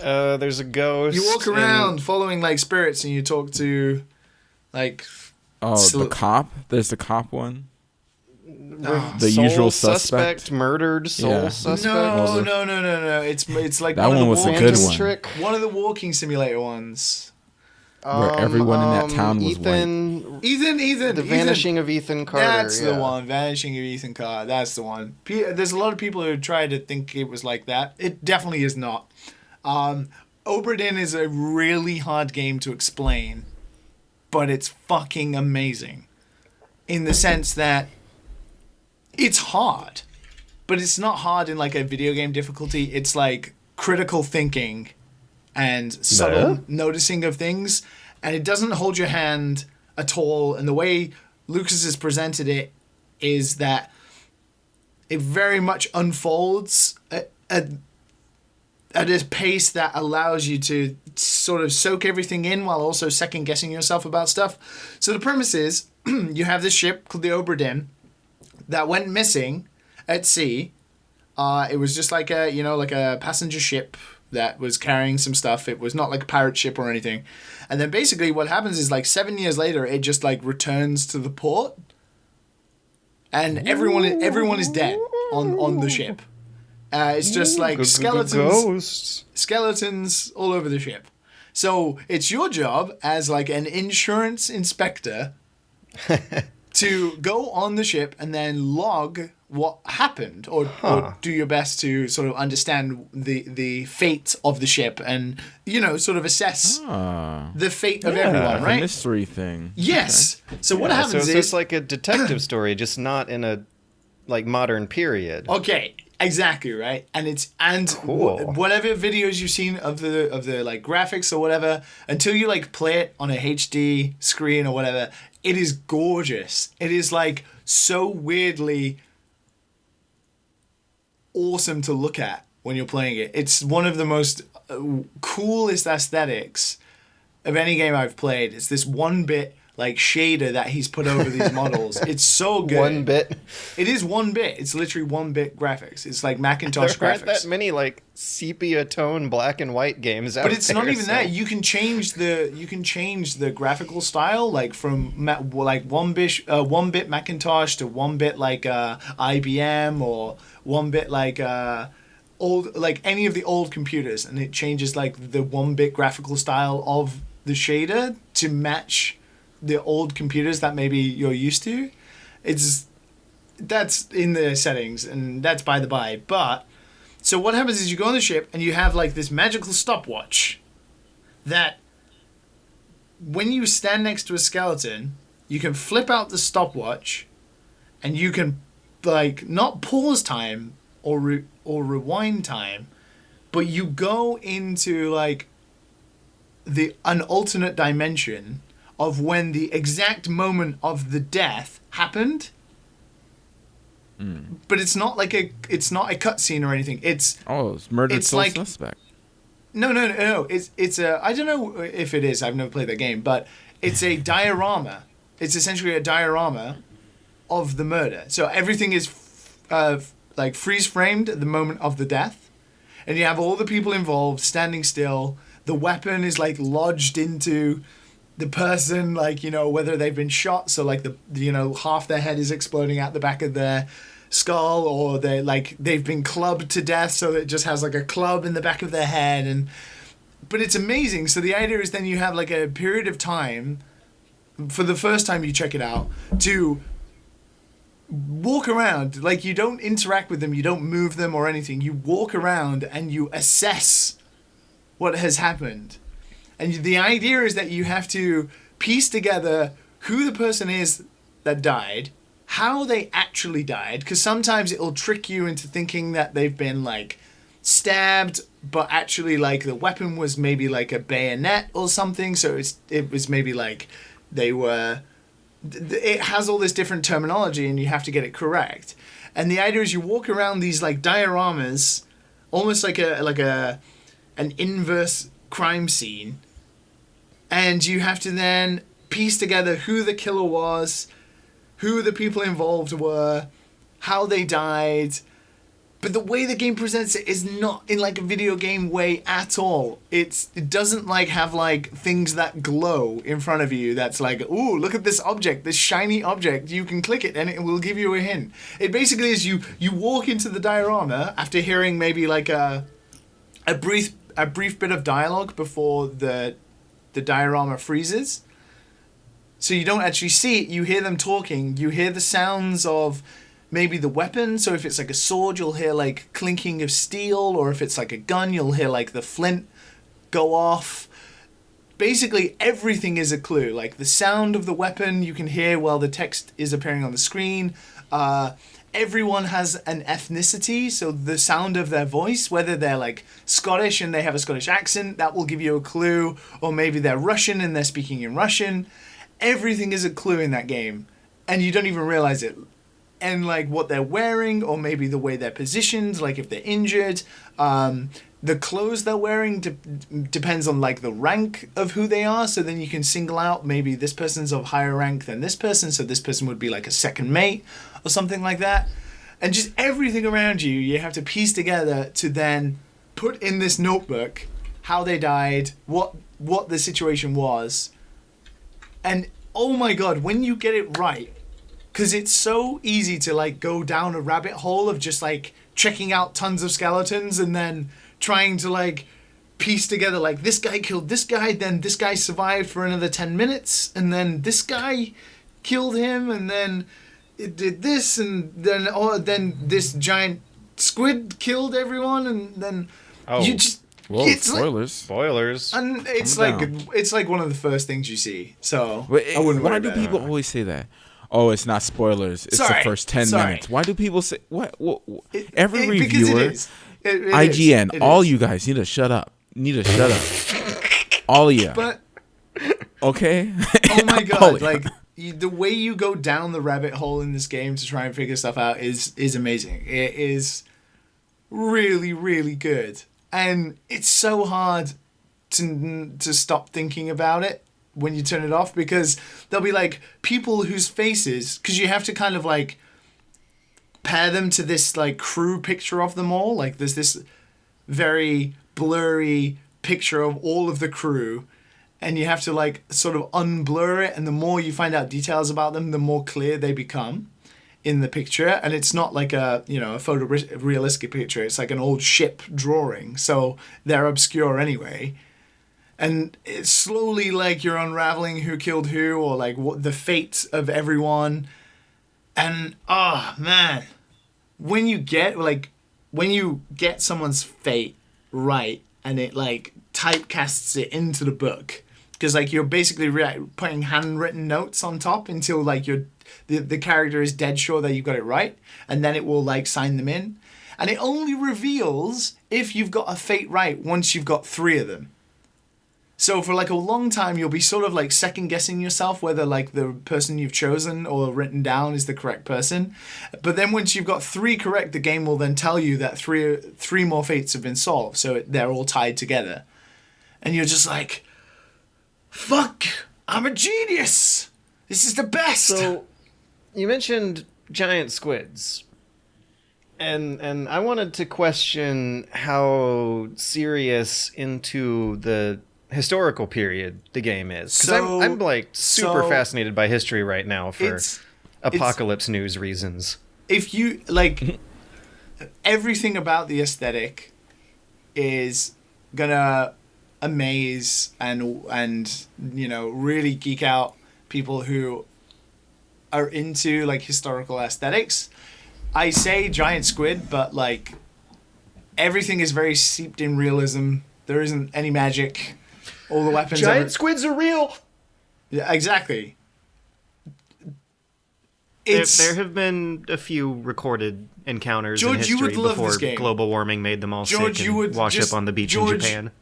S3: There's a ghost.
S1: You walk around following like spirits, and you talk to like.
S2: The cop. There's the cop one. The
S3: Soul
S2: Usual Suspect.
S3: Murdered soul suspect.
S1: No. It's like
S2: that one was a good one.
S3: Trick.
S1: One of the walking simulator ones.
S2: Where everyone in that town was
S1: Ethan.
S3: The Vanishing of Ethan Carter.
S1: That's the one. Vanishing of Ethan Carter. That's the one. There's a lot of people who try to think it was like that. It definitely is not. Obra Dinn is a really hard game to explain, but it's fucking amazing. In the sense that it's hard, but it's not hard in like a video game difficulty. It's like critical thinking and subtle noticing of things, and it doesn't hold your hand at all. And the way Lucas has presented it is that it very much unfolds at a pace that allows you to sort of soak everything in while also second guessing yourself about stuff. So the premise is you have this ship called the Obra Dinn that went missing at sea. It was just like a passenger ship that was carrying some stuff. It was not like a pirate ship or anything. And then basically what happens is like 7 years later, it just like returns to the port, and everyone is dead on the ship. It's just like skeletons all over the ship. So it's your job as like an insurance inspector to go on the ship and then log what happened, or do your best to sort of understand the fate of the ship and, sort of assess the fate of everyone, right?
S2: A mystery thing.
S1: Yes. Okay. So what happens is...
S3: it's like a detective story, just not in a like modern period.
S1: Okay. Exactly, right? And
S3: cool.
S1: Whatever videos you've seen of the like graphics or whatever, until you like play it on a HD screen or whatever, it is gorgeous. It is like so weirdly awesome to look at when you're playing it. It's one of the most coolest aesthetics of any game I've played. It's this 1-bit like shader that he's put over these models. It's so good.
S3: 1-bit?
S1: It is 1-bit. It's literally 1-bit graphics. It's like Macintosh
S3: there
S1: graphics.
S3: There aren't that many like sepia tone black and white games out there.
S1: But it's not even that. You can change the graphical style like from like 1-bit Macintosh to 1-bit like IBM, or 1-bit like old, like any of the old computers, and it changes like the 1-bit graphical style of the shader to match the old computers that maybe you're used to. That's in the settings, and that's by the by. But so what happens is you go on the ship and you have like this magical stopwatch that when you stand next to a skeleton, you can flip out the stopwatch and you can like not pause time or rewind time, but you go into like an alternate dimension of when the exact moment of the death happened. But it's not a cutscene or anything. It's
S2: murdered soul
S1: like,
S2: suspect.
S1: No. It's a, I don't know if it is. I've never played that game, but it's a diorama. It's essentially a diorama of the murder. So everything is like freeze framed at the moment of the death, and you have all the people involved standing still. The weapon is like lodged into the person, like, whether they've been shot, so like half their head is exploding out the back of their skull, or they've been clubbed to death, so it just has like a club in the back of their head. But it's amazing. So the idea is then you have like a period of time, for the first time you check it out, to walk around. Like, you don't interact with them, you don't move them or anything. You walk around and you assess what has happened. And the idea is that you have to piece together who the person is that died, how they actually died, because sometimes it'll trick you into thinking that they've been like stabbed, but actually like the weapon was maybe like a bayonet or something. So it was maybe like they were. It has all this different terminology, and you have to get it correct. And the idea is you walk around these like dioramas, almost like an inverse crime scene. And you have to then piece together who the killer was, who the people involved were, how they died. But the way the game presents it is not in like a video game way at all. It doesn't like have like things that glow in front of you that's like, ooh, look at this object, this shiny object. You can click it and it will give you a hint. It basically is you walk into the diorama after hearing maybe like a brief bit of dialogue before the diorama freezes. So you don't actually see it, you hear them talking, you hear the sounds of maybe the weapon. So if it's like a sword, you'll hear like clinking of steel, or if it's like a gun, you'll hear like the flint go off. Basically everything is a clue. Like the sound of the weapon you can hear while the text is appearing on the screen. Everyone has an ethnicity, so the sound of their voice, whether they're like Scottish and they have a Scottish accent, that will give you a clue, or maybe they're Russian and they're speaking in Russian. Everything is a clue in that game, and you don't even realize it. and like what they're wearing, or maybe the way they're positioned, like if they're injured. The clothes they're wearing depends on like the rank of who they are. So then you can single out maybe this person's of higher rank than this person. So this person would be like a second mate or something like that. And just everything around you, you have to piece together to then put in this notebook how they died, what the situation was. And oh my God, when you get it right, because it's so easy to like go down a rabbit hole of just like checking out tons of skeletons and then trying to like piece together like this guy killed this guy, then this guy survived for another 10 minutes, and then this guy killed him, and then it did this, and then this giant squid killed everyone, and then you just
S2: spoilers.
S3: Spoilers.
S1: And it's like one of the first things you see. So
S2: I wouldn't. Why do people always say that? Oh, it's not spoilers. It's the first 10 minutes. Why do people say what every reviewer? IGN, all you guys need to shut up. All of you.
S1: But
S2: okay.
S1: Oh my God! Like the way you go down the rabbit hole in this game to try and figure stuff out is amazing. It is really, really good, and it's so hard to stop thinking about it when you turn it off, because there'll be like people whose faces, because you have to kind of like pair them to this like crew picture of them all. Like there's this very blurry picture of all of the crew, and you have to like sort of unblur it, and the more you find out details about them, the more clear they become in the picture. And it's not like a photorealistic picture, it's like an old ship drawing, so they're obscure anyway. And it's slowly like you're unraveling who killed who, or like what the fate of everyone. And oh man, when you get someone's fate right, and it like typecasts it into the book, because like you're basically putting handwritten notes on top until like the character is dead sure that you've got it right, and then it will like sign them in, and it only reveals if you've got a fate right once you've got 3 of them. So for like a long time, you'll be sort of like second guessing yourself whether like the person you've chosen or written down is the correct person. But then once you've got 3 correct, the game will then tell you that three more fates have been solved. So they're all tied together. And you're just like, fuck, I'm a genius. This is the best.
S3: So you mentioned giant squids. And I wanted to question how serious into the historical period the game is, because I'm like super fascinated by history right now for apocalypse news reasons.
S1: If you like, everything about the aesthetic is gonna amaze and really geek out people who are into like historical aesthetics. I say giant squid, but like everything is very seeped in realism. There isn't any magic. All the weapons.
S3: Giant squids are real.
S1: Yeah, exactly.
S3: There have been a few recorded encounters in history
S1: you would love
S3: before
S1: this game.
S3: Global warming made them all sick and wash up on the beach in Japan.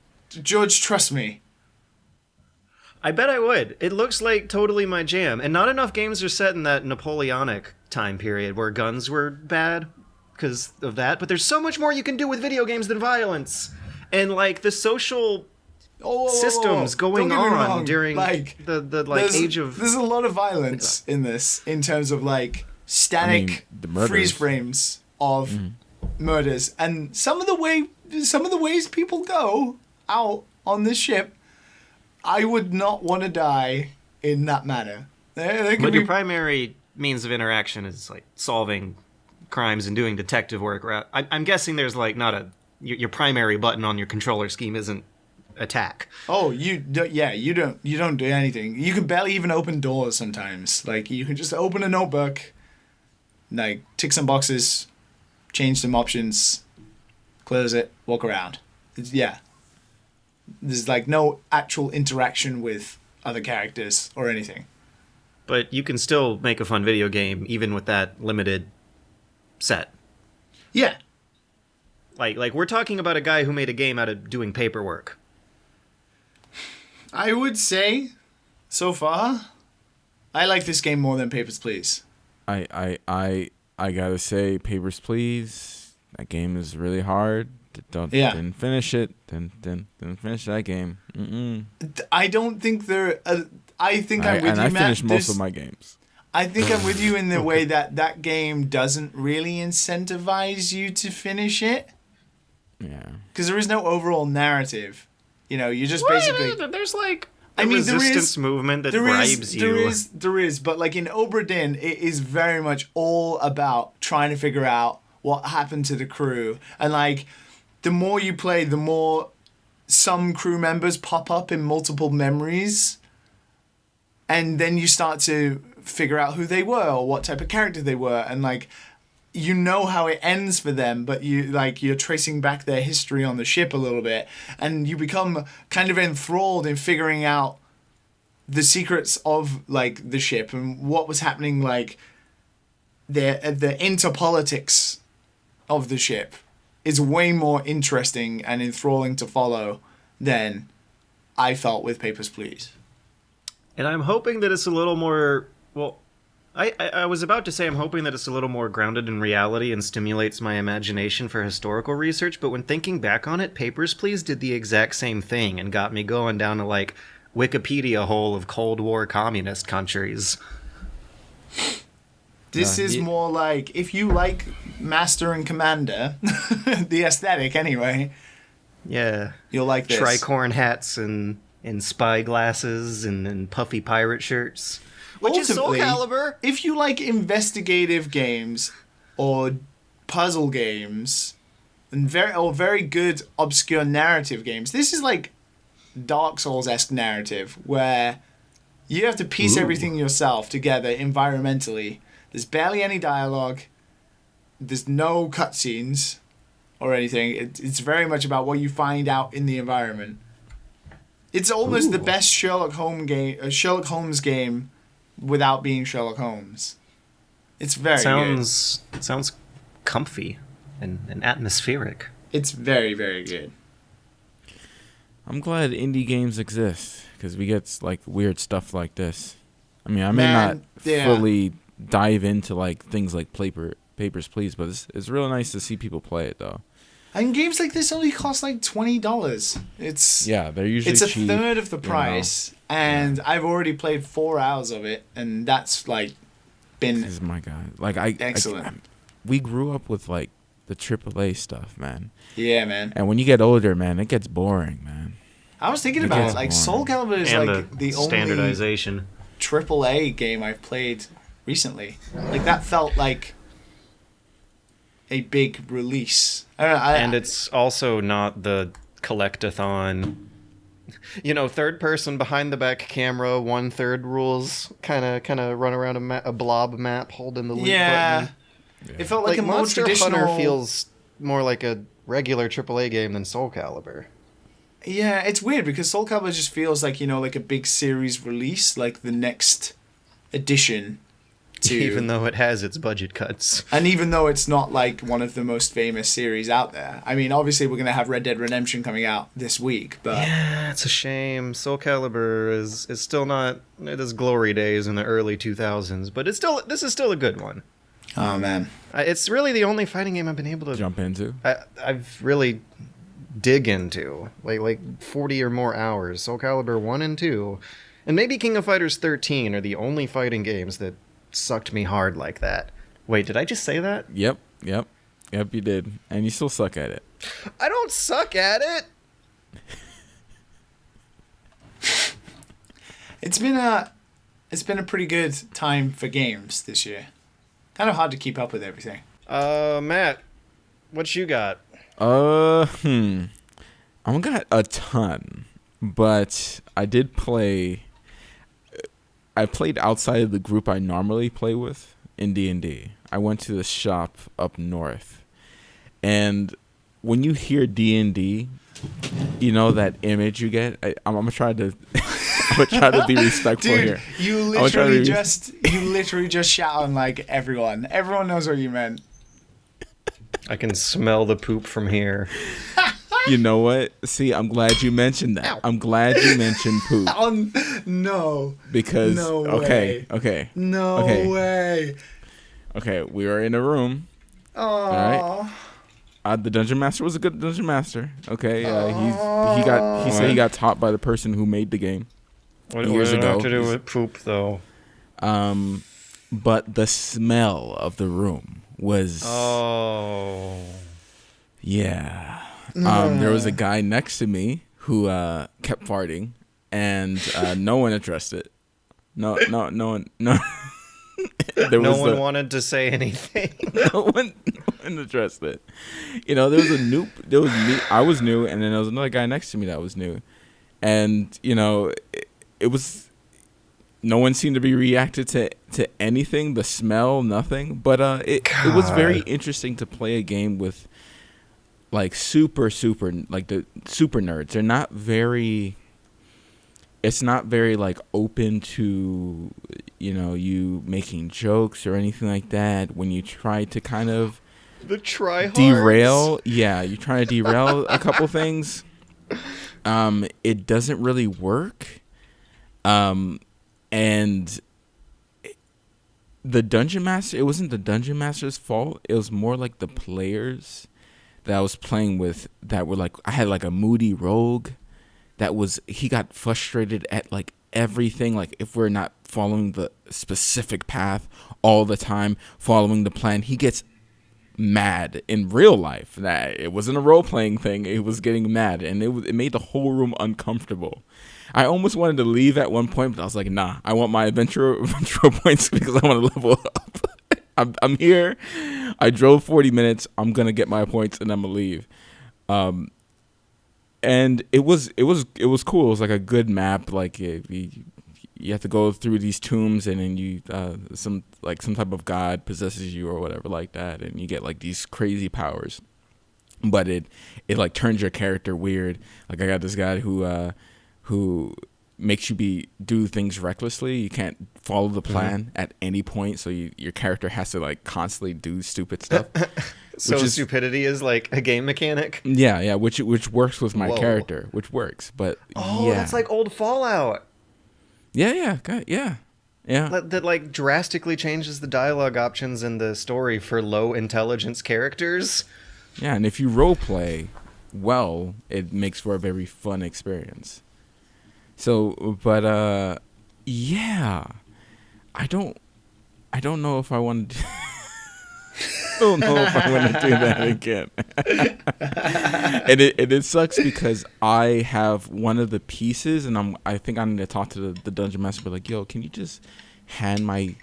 S1: George, trust me.
S3: I bet I would. It looks like totally my jam. And not enough games are set in that Napoleonic time period where guns were bad because of that. But there's so much more you can do with video games than violence. And like the social systems going on during the age of...
S1: There's a lot of violence in this in terms of like static freeze frames of murders, and some of the ways people go out on this ship, I would not want to die in that manner.
S3: But your primary means of interaction is like solving crimes and doing detective work. I'm guessing there's like not your primary button on your controller scheme isn't attack.
S1: Oh, you don't do anything. You can barely even open doors sometimes. Like you can just open a notebook, like tick some boxes, change some options, close it, walk around. There's like no actual interaction with other characters or anything.
S3: But you can still make a fun video game even with that limited set.
S1: Yeah.
S3: Like we're talking about a guy who made a game out of doing paperwork.
S1: I would say, so far, I like this game more than Papers, Please.
S2: I I gotta say, Papers, Please. That game is really hard. Didn't finish it. Didn't finish that game.
S1: I don't think there. I think I'm with you, Matt.
S2: I finished most of my games.
S1: I think I'm with you in the way that game doesn't really incentivize you to finish it.
S2: Yeah.
S1: Because there is no overall narrative. You just basically.
S3: There's like resistance movement that bribes you.
S1: There is, but like in Obra Dinn, it is very much all about trying to figure out what happened to the crew, and like. The more you play, the more some crew members pop up in multiple memories. And then you start to figure out who they were or what type of character they were. And like, how it ends for them, but you're tracing back their history on the ship a little bit. And you become kind of enthralled in figuring out the secrets of like the ship and what was happening, like the interpolitics of the ship. Is way more interesting and enthralling to follow than I felt with Papers, Please.
S3: And I'm hoping that it's a little more... Well, I was about to say I'm hoping that it's a little more grounded in reality and stimulates my imagination for historical research, but when thinking back on it, Papers, Please did the exact same thing and got me going down to, like, Wikipedia hole of Cold War communist countries.
S1: This is more like, if you like Master and Commander, the aesthetic anyway.
S3: Yeah.
S1: You'll like this.
S3: Tricorn hats and spy glasses and puffy pirate shirts. Which is Soul Calibur.
S1: If you like investigative games or puzzle games and very good obscure narrative games, this is like Dark Souls-esque narrative where you have to piece everything yourself together environmentally. There's barely any dialogue. There's no cutscenes or anything. It's very much about what you find out in the environment. It's almost the best Sherlock Holmes game without being Sherlock Holmes. It's very good.
S3: It sounds comfy and atmospheric.
S1: It's very, very good.
S2: I'm glad indie games exist because we get like weird stuff like this. I mean, I may not fully dive into like things like Papers, Please, but it's really nice to see people play it though.
S1: And games like this only cost like $20.
S2: They're usually
S1: it's a
S2: cheap,
S1: third of the price, and I've already played 4 hours of it, and that's like been.
S2: This is my god, like
S1: excellent.
S2: We grew up with like the AAA stuff, man.
S1: Yeah, man.
S2: And when you get older, man, it gets boring, man.
S1: I was thinking about it. Like Soul Calibur is
S3: and
S1: like the only
S3: standardization
S1: AAA game I've played recently. Like that felt like a big release.
S3: And it's also not the collectathon, third person behind the back camera, 1/3 rules, kind of run around a blob map holding the loot button.
S1: It felt like a more
S3: Monster
S1: traditional.
S3: Hunter feels more like a regular AAA game than Soul Calibur.
S1: Yeah, it's weird because Soul Calibur just feels like, like a big series release, like the next edition.
S3: Even though it has its budget cuts.
S1: And even though it's not like one of the most famous series out there. I mean, obviously we're going to have Red Dead Redemption coming out this week, but...
S3: Yeah, it's a shame. Soul Calibur is still not... It is glory days in the early 2000s, but this is still a good one.
S1: Oh, man.
S3: It's really the only fighting game I've been able to...
S2: Jump into?
S3: I've really dig into. Like 40 or more hours. Soul Calibur 1 and 2. And maybe King of Fighters 13 are the only fighting games that sucked me hard like that. Wait, did I just say that?
S2: Yep, you did. And you still suck at it.
S3: I don't suck at it!
S1: It's been a pretty good time for games this year. Kind of hard to keep up with everything.
S3: Matt, what you got?
S2: I don't got a ton, but I did play... I played outside of the group I normally play with in D&D. I went to the shop up north. And when you hear D&D, that image you get? I'm going to try to be respectful here.
S1: You literally just shout on like everyone. Everyone knows what you meant.
S3: I can smell the poop from here.
S2: You know what? See, I'm glad you mentioned that.
S3: Ow.
S2: I'm glad you mentioned poop.
S1: No.
S2: Because
S1: No
S2: okay.
S1: way. No way.
S2: Okay, we were in a room.
S1: Oh.
S2: All right. The dungeon master was a good dungeon master. Okay, he said he got taught by the person who made the game years ago.
S3: What have to do with poop though?
S2: But the smell of the room was.
S3: Oh.
S2: Yeah. There was a guy next to me who kept farting, and no one addressed it. No one.
S3: No one wanted to say anything.
S2: no one addressed it. There was a noob. There was me. I was new, and then there was another guy next to me that was new, and it was. No one seemed to be reacted to anything. The smell, nothing. But it was very interesting to play a game with like super like the super nerds. They're not very. It's not very like open to you making jokes or anything like that. When you try to kind of
S3: the tryhards
S2: derail, you try to derail a couple things. It doesn't really work. And the dungeon master, it wasn't the dungeon master's fault. It was more like the players that I was playing with that were like, I had like a moody rogue he got frustrated at like everything. Like if we're not following the specific path all the time, following the plan, he gets mad in real life. That it wasn't a role-playing thing. It was getting mad, and it made the whole room uncomfortable. I almost wanted to leave at one point, but I was like, nah, I want my adventure points because I want to level up. I'm here. I drove 40 minutes. I'm gonna get my points and I'm gonna leave. And it was cool. It was like a good map. Like you have to go through these tombs, and then you some type of god possesses you or whatever like that, and you get like these crazy powers. But it like turns your character weird. Like I got this guy who makes you do things recklessly. You can't follow the plan at any point, so your character has to like constantly do stupid stuff.
S3: So stupidity is like a game mechanic?
S2: Yeah, which works with my character, which works. But
S3: that's like old Fallout.
S2: Yeah.
S3: That like drastically changes the dialogue options in the story for low intelligence characters.
S2: Yeah, and if you roleplay well, it makes for a very fun experience. So, but yeah, I don't know if I want to. I don't know if I want to do that again. and it sucks because I have one of the pieces, and I think I need to talk to the dungeon master. But like, yo, can you just hand my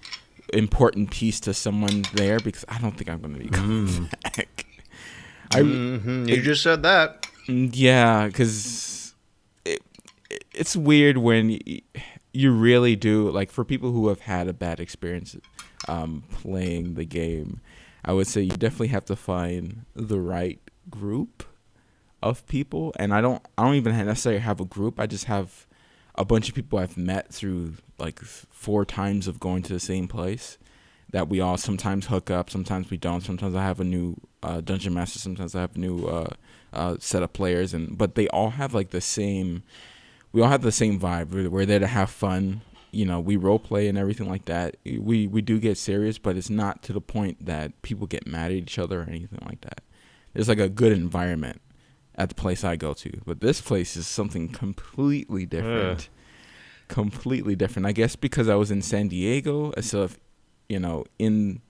S2: important piece to someone there, because I don't think I'm going to be coming back.
S3: You just said that.
S2: Yeah, because it's weird when you really do, like, for people who have had a bad experience playing the game, I would say you definitely have to find the right group of people. And I don't even necessarily have a group. I just have a bunch of people I've met through like 4 times of going to the same place that we all sometimes hook up, sometimes we don't. Sometimes I have a new dungeon master, sometimes I have a new set of players, but they all have like the same. We all have the same vibe. We're there to have fun. You know, we role play and everything like that. We do get serious, but it's not to the point that people get mad at each other or anything like that. There's like a good environment at the place I go to, but this place is something completely different. Completely different. I guess because I was in San Diego, instead of, you know, in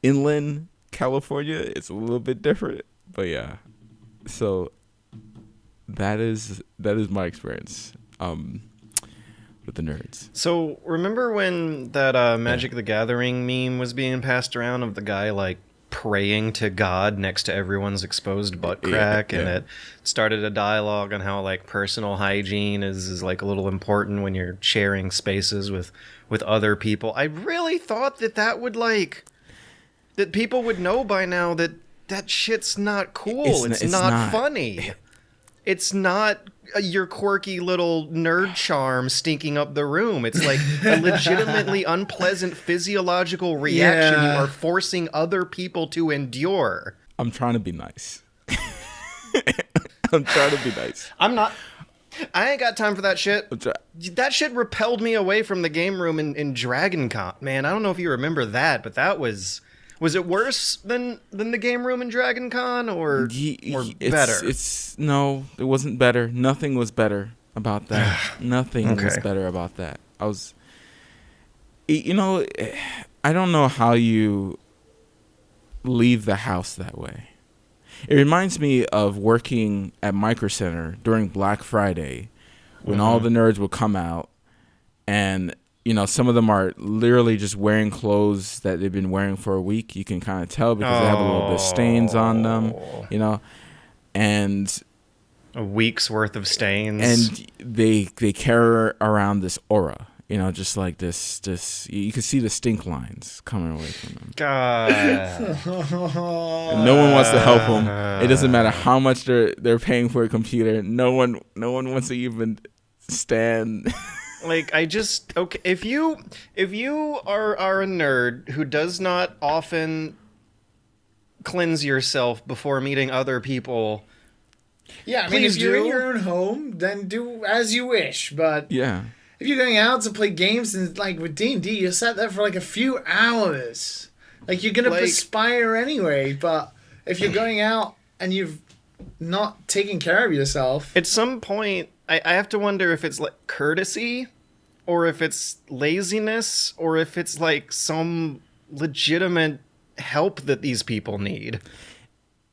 S2: inland California, it's a little bit different. But yeah, so that is my experience with the nerds.
S3: So remember when that Magic the Gathering meme was being passed around of the guy like praying to God next to everyone's exposed butt crack, and it started a dialogue on how like personal hygiene is like a little important when you're sharing spaces with other people. I really thought that would like that people would know by now that shit's not cool. It's not funny. It's not your quirky little nerd charm stinking up the room. It's like a legitimately unpleasant physiological reaction you are forcing other people to endure.
S2: I'm trying to be nice. I'm trying to be nice.
S3: I'm not. I ain't got time for that shit. That shit repelled me away from the game room in Dragon Con. Man, I don't know if you remember that, but that was Was it worse than the game room in Dragon Con, or better?
S2: No, it wasn't better. Nothing was better about that. Nothing was better about that. I don't know how you leave the house that way. It reminds me of working at Micro Center during Black Friday when all the nerds would come out, and some of them are literally just wearing clothes that they've been wearing for a week. You can kind of tell because they have a little bit of stains on them, and
S3: a week's worth of stains.
S2: And they carry around this aura, just like this. You can see the stink lines coming away from them.
S3: God.
S2: And no one wants to help them. It doesn't matter how much they're paying for a computer. No one wants to even stand.
S3: Like, if you are a nerd who does not often cleanse yourself before meeting other people,
S1: yeah, I mean, if you're in your own home, then do as you wish. But
S2: yeah,
S1: if you're going out to play games and like with D&D, you sat there for like a few hours. Like, you're gonna perspire anyway. But if you're going out and you've not taken care of yourself,
S3: at some point, I have to wonder if it's like courtesy, or if it's laziness, or if it's like some legitimate help that these people need.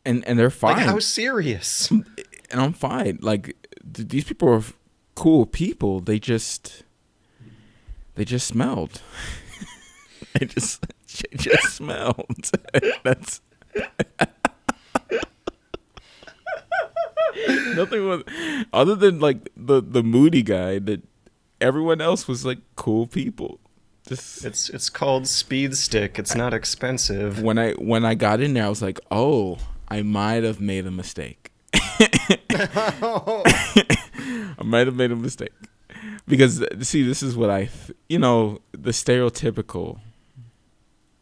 S2: And they're fine.
S3: Like, how serious?
S2: And I'm fine. Like, these people are cool people. They just smelled. They just smelled. That's nothing was other than like the moody guy. That everyone else was like cool people. Just
S3: it's called Speed Stick. It's not expensive.
S2: When I got in there, I was like, oh, I might have made a mistake. I might have made a mistake because see, this is what the stereotypical.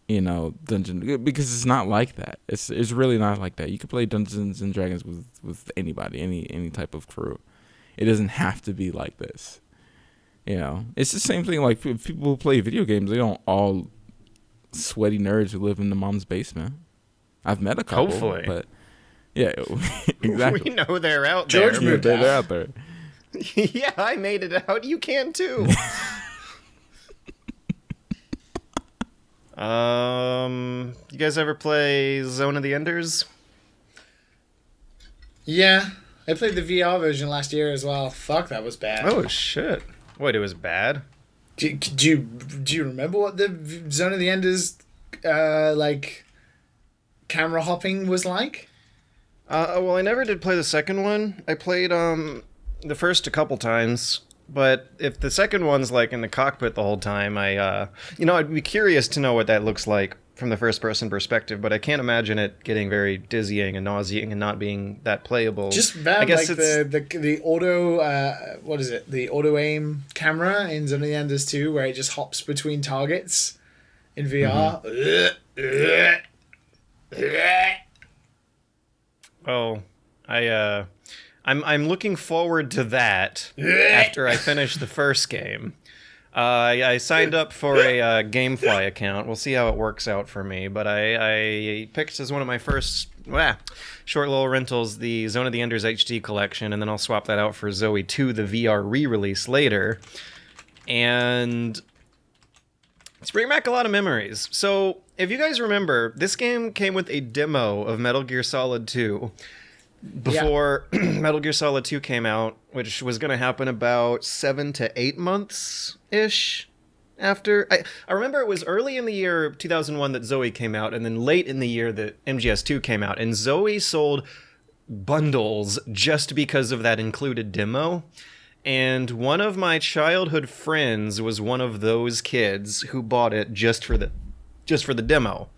S2: Dungeon, because it's not like that. It's really not like that. You can play Dungeons and Dragons with anybody, any type of crew. It doesn't have to be like this. It's the same thing. Like, people who play video games, they don't all sweaty nerds who live in the mom's basement. I've met a couple,
S3: hopefully,
S2: but yeah, exactly.
S3: We know they're out there.
S2: They're out there.
S3: Yeah, I made it out. You can too. You guys ever play Zone of the Enders?
S1: Yeah, I played the VR version last year as well. Fuck, that was bad.
S3: Oh shit! Wait, it was bad?
S1: Do you remember what the Zone of the Enders like camera hopping was like?
S3: Well, I never did play the second one. I played the first a couple times. But if the second one's like in the cockpit the whole time, I'd be curious to know what that looks like from the first person perspective. But I can't imagine it getting very dizzying and nauseating and not being that playable.
S1: Just bad, like the auto, what is it? The auto aim camera in Zone of the Enders 2, where it just hops between targets in VR.
S3: Oh, I'm looking forward to that after I finish the first game. I signed up for a GameFly account. We'll see how it works out for me. But I picked as one of my first short little rentals the Zone of the Enders HD collection, and then I'll swap that out for Zoe 2, the VR re-release later. And it's bringing back a lot of memories. So if you guys remember, this game came with a demo of Metal Gear Solid 2. Before Metal Gear Solid 2 came out, which was going to happen about 7 to 8 months-ish after. I remember it was early in the year 2001 that Zoe came out, and then late in the year that MGS2 came out. And Zoe sold bundles just because of that included demo. And one of my childhood friends was one of those kids who bought it just for the demo.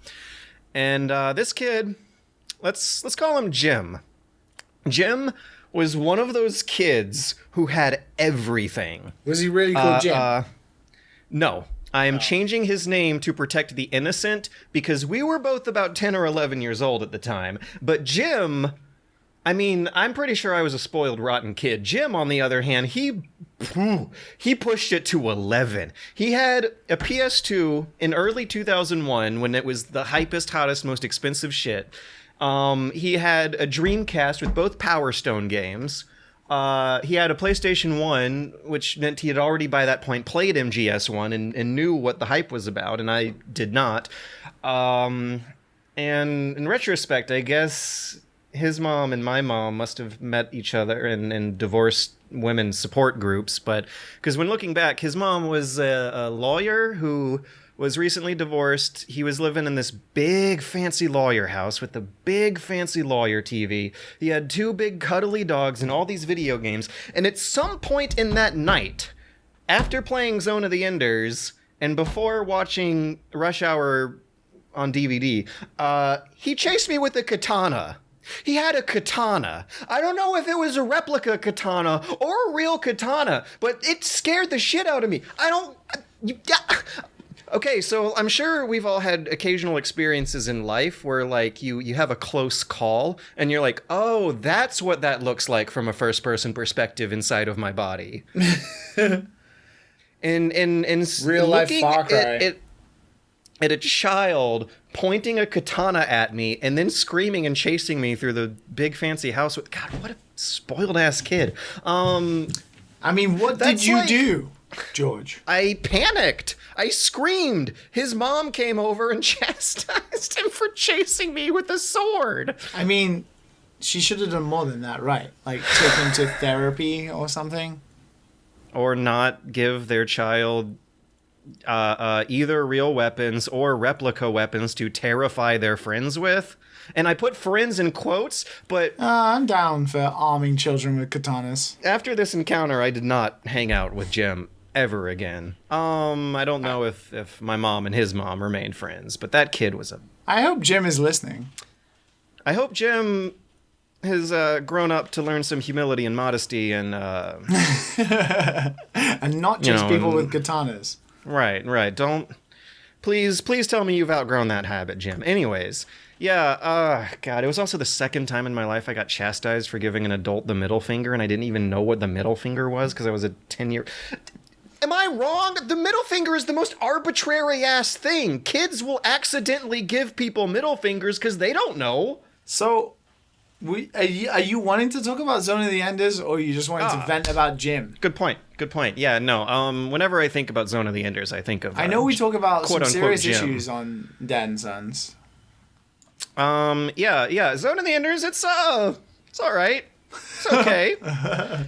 S3: And this kid, let's call him Jim. Jim was one of those kids who had everything.
S1: Was he really called Jim?
S3: No. I am changing his name to protect the innocent because we were both about 10 or 11 years old at the time. But Jim I mean, I'm pretty sure I was a spoiled, rotten kid. Jim, on the other hand, he pushed it to 11. He had a PS2 in early 2001 when it was the hypest, hottest, most expensive shit. He had a Dreamcast with both Power Stone games. He had a PlayStation 1, which meant he had already by that point played MGS1 and knew what the hype was about, and I did not. And in retrospect, I guess his mom and my mom must have met each other in divorced women's support groups, but because when looking back, his mom was a lawyer who was recently divorced. He was living in this big fancy lawyer house with a big fancy lawyer TV. He had 2 big cuddly dogs and all these video games, and at some point in that night, after playing Zone of the Enders and before watching Rush Hour on DVD, he chased me with a katana. He had a katana. I don't know if it was a replica katana or a real katana, but it scared the shit out of me. Okay, so I'm sure we've all had occasional experiences in life where, like, you have a close call, and you're like, oh, that's what that looks like from a first-person perspective inside of my body. and
S1: Real life Far Cry.
S3: At a child pointing a katana at me and then screaming and chasing me through the big fancy house with, God, what a spoiled ass kid.
S1: I mean, what did you do, George?
S3: I panicked. I screamed. His mom came over and chastised him for chasing me with a sword.
S1: I mean, she should have done more than that, right? Like, take him to therapy or something?
S3: Or not give their child either real weapons or replica weapons to terrify their friends with. And I put friends in quotes, but
S1: I'm down for arming children with katanas.
S3: After this encounter, I did not hang out with Jim ever again. I don't know if my mom and his mom remained friends, but that kid was
S1: I hope Jim is listening.
S3: I hope Jim has grown up to learn some humility and modesty and
S1: and not just people with katanas.
S3: Right. Don't please tell me you've outgrown that habit, Jim. Anyways, yeah, God, it was also the second time in my life I got chastised for giving an adult the middle finger, and I didn't even know what the middle finger was because I was a 10-year... Am I wrong? The middle finger is the most arbitrary-ass thing. Kids will accidentally give people middle fingers because they don't know.
S1: So... Are you wanting to talk about Zone of the Enders, or are you just wanting to vent about Jim?
S3: Good point. Yeah, no. Whenever I think about Zone of the Enders, I think of...
S1: I know we talk about some serious
S3: Jim.
S1: issues on Dad and Sons.
S3: Yeah. Zone of the Enders, it's all right. It's okay.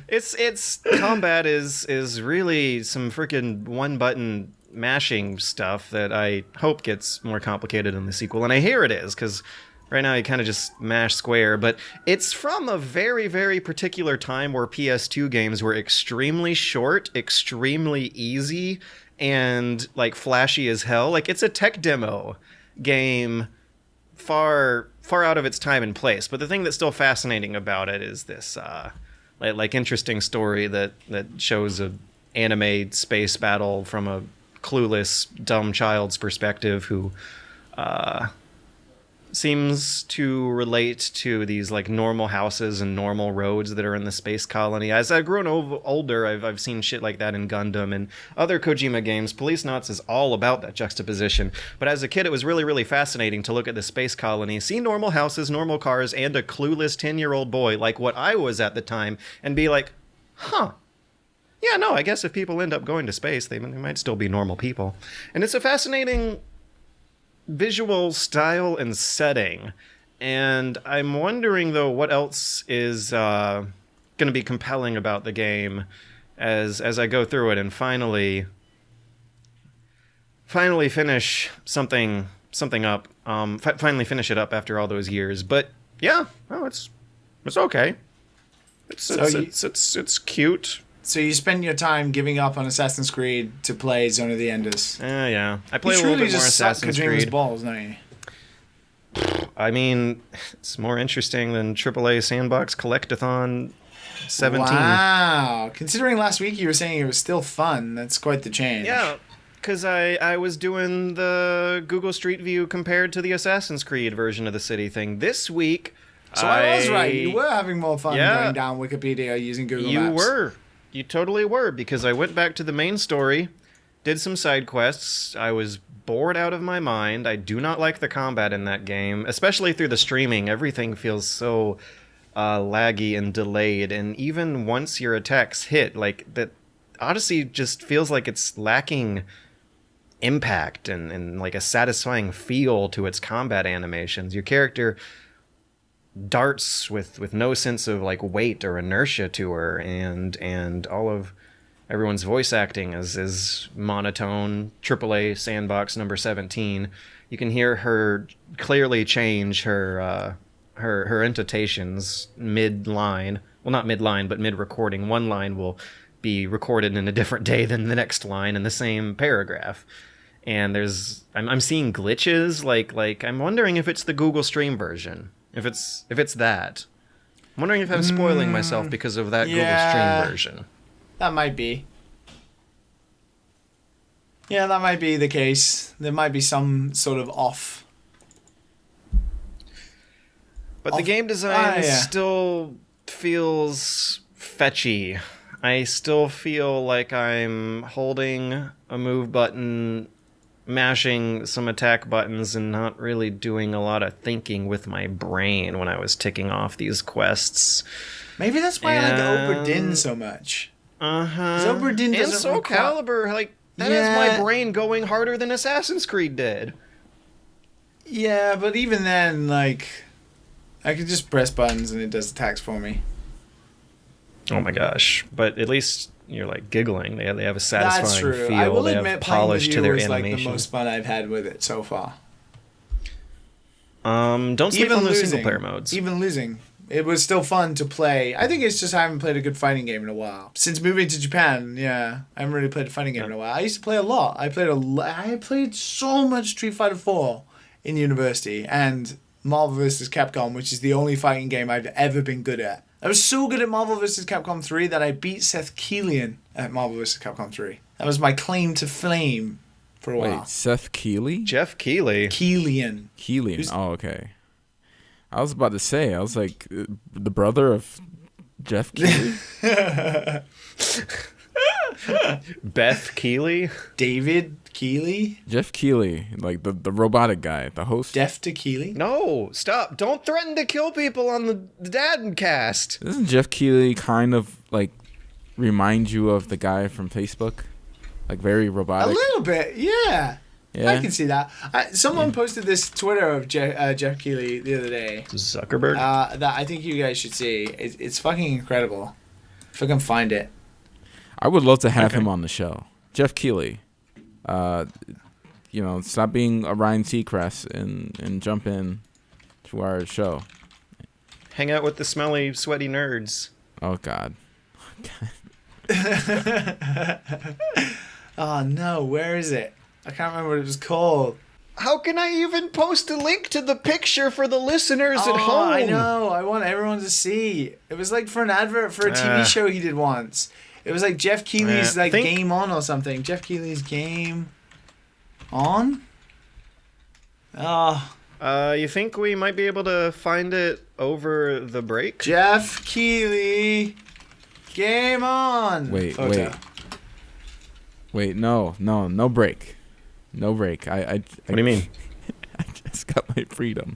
S3: It's combat is really some freaking one-button mashing stuff that I hope gets more complicated in the sequel, and I hear it is, because... Right now, you kind of just mash square, but it's from a very, very particular time where PS2 games were extremely short, extremely easy, and, like, flashy as hell. Like, it's a tech demo game far out of its time and place, but the thing that's still fascinating about it is this, interesting story that shows a anime space battle from a clueless, dumb child's perspective who, seems to relate to these like normal houses and normal roads that are in the space colony. As I've grown older, I've seen shit like that in Gundam and other Kojima games. Police Knots is all about that juxtaposition. But as a kid, it was really, really fascinating to look at the space colony, see normal houses, normal cars, and a clueless 10-year-old boy like what I was at the time, and be like, huh. Yeah, no, I guess if people end up going to space, they might still be normal people. And it's a fascinating visual style and setting, and I'm wondering though what else is going to be compelling about the game as I go through it and finally finish something up. Finally finish it up after all those years. But yeah, it's okay. It's cute.
S1: So you spend your time giving up on Assassin's Creed to play Zone of the Enders.
S3: Yeah. I play a little bit more Assassin's Creed.
S1: Balls, don't you?
S3: I mean, it's more interesting than AAA Sandbox Collectathon 17.
S1: Wow. Considering last week you were saying it was still fun, that's quite the change.
S3: Yeah, because I was doing the Google Street View compared to the Assassin's Creed version of the city thing. This week,
S1: So I was right. You were having more fun going down Wikipedia using Google Maps.
S3: You were. You totally were, because I went back to the main story, did some side quests. I was bored out of my mind. I do not like the combat in that game, especially through the streaming. Everything feels so laggy and delayed, and even once your attacks hit, like, that Odyssey just feels like it's lacking impact and like a satisfying feel to its combat animations. Your character darts with no sense of like weight or inertia to her, and all of everyone's voice acting is monotone. AAA sandbox number 17. You can hear her clearly change her intonations mid-line. Well, not mid-line, but mid-recording. One line will be recorded in a different day than the next line in the same paragraph. And I'm seeing glitches. Like I'm wondering if it's the Google Stream version. If it's that. I'm wondering if I'm spoiling myself because of that Google Stream version.
S1: That might be. Yeah, that might be the case. There might be some sort of off.
S3: But the game design still feels fetchy. I still feel like I'm holding a move button, mashing some attack buttons, and not really doing a lot of thinking with my brain when I was ticking off these quests.
S1: Maybe that's why I like Obra Dinn so much. Obra Dinn doesn't
S3: and so Calibur, like, that has my brain going harder than Assassin's Creed did.
S1: Yeah, but even then, like, I could just press buttons and it does attacks for me.
S3: Oh my gosh. But at least you're like giggling. They have a satisfying feel.
S1: I will
S3: they
S1: admit,
S3: have polish to their
S1: is
S3: animation.
S1: like the most fun I've had with it so far.
S3: Don't sleep on those single player modes.
S1: Even losing. It was still fun to play. I think it's just I haven't played a good fighting game in a while. Since moving to Japan, I haven't really played a fighting game in a while. I used to play a lot. I played so much Street Fighter 4 in university, and Marvel vs. Capcom, which is the only fighting game I've ever been good at. I was so good at Marvel vs. Capcom 3 that I beat Seth Keelan at Marvel vs. Capcom 3. That was my claim to fame for a while.
S2: Wait, Seth Keeley?
S3: Jeff Keighley.
S1: Keelan.
S2: Oh, okay. I was about to say, I was like, the brother of Jeff Keighley?
S3: Beth Keeley?
S1: David Keeley?
S2: Jeff Keighley, like the robotic guy, the host.
S1: Def to Keeley?
S3: No, stop. Don't threaten to kill people on the Dadencast.
S2: Doesn't Jeff Keighley kind of like remind you of the guy from Facebook? Like very robotic?
S1: A little bit, yeah. I can see that. Someone posted this Twitter of Jeff Keighley the other day.
S3: Zuckerberg?
S1: That I think you guys should see. It's fucking incredible. If I can find it.
S2: I would love to have him on the show. Jeff Keighley. Stop being a Ryan Seacrest and jump in to our show.
S3: Hang out with the smelly, sweaty nerds.
S2: Oh, God.
S1: Oh, no. Where is it? I can't remember what it was called.
S3: How can I even post a link to the picture for the listeners at home?
S1: I know. I want everyone to see. It was like for an advert for a TV show he did once. It was like Jeff Keighley's Game On or something. Jeff Keighley's Game On?
S3: You think we might be able to find it over the break?
S1: Jeff Keighley Game On.
S2: Wait, no break. No break.
S3: What do you mean?
S2: I just got my freedom.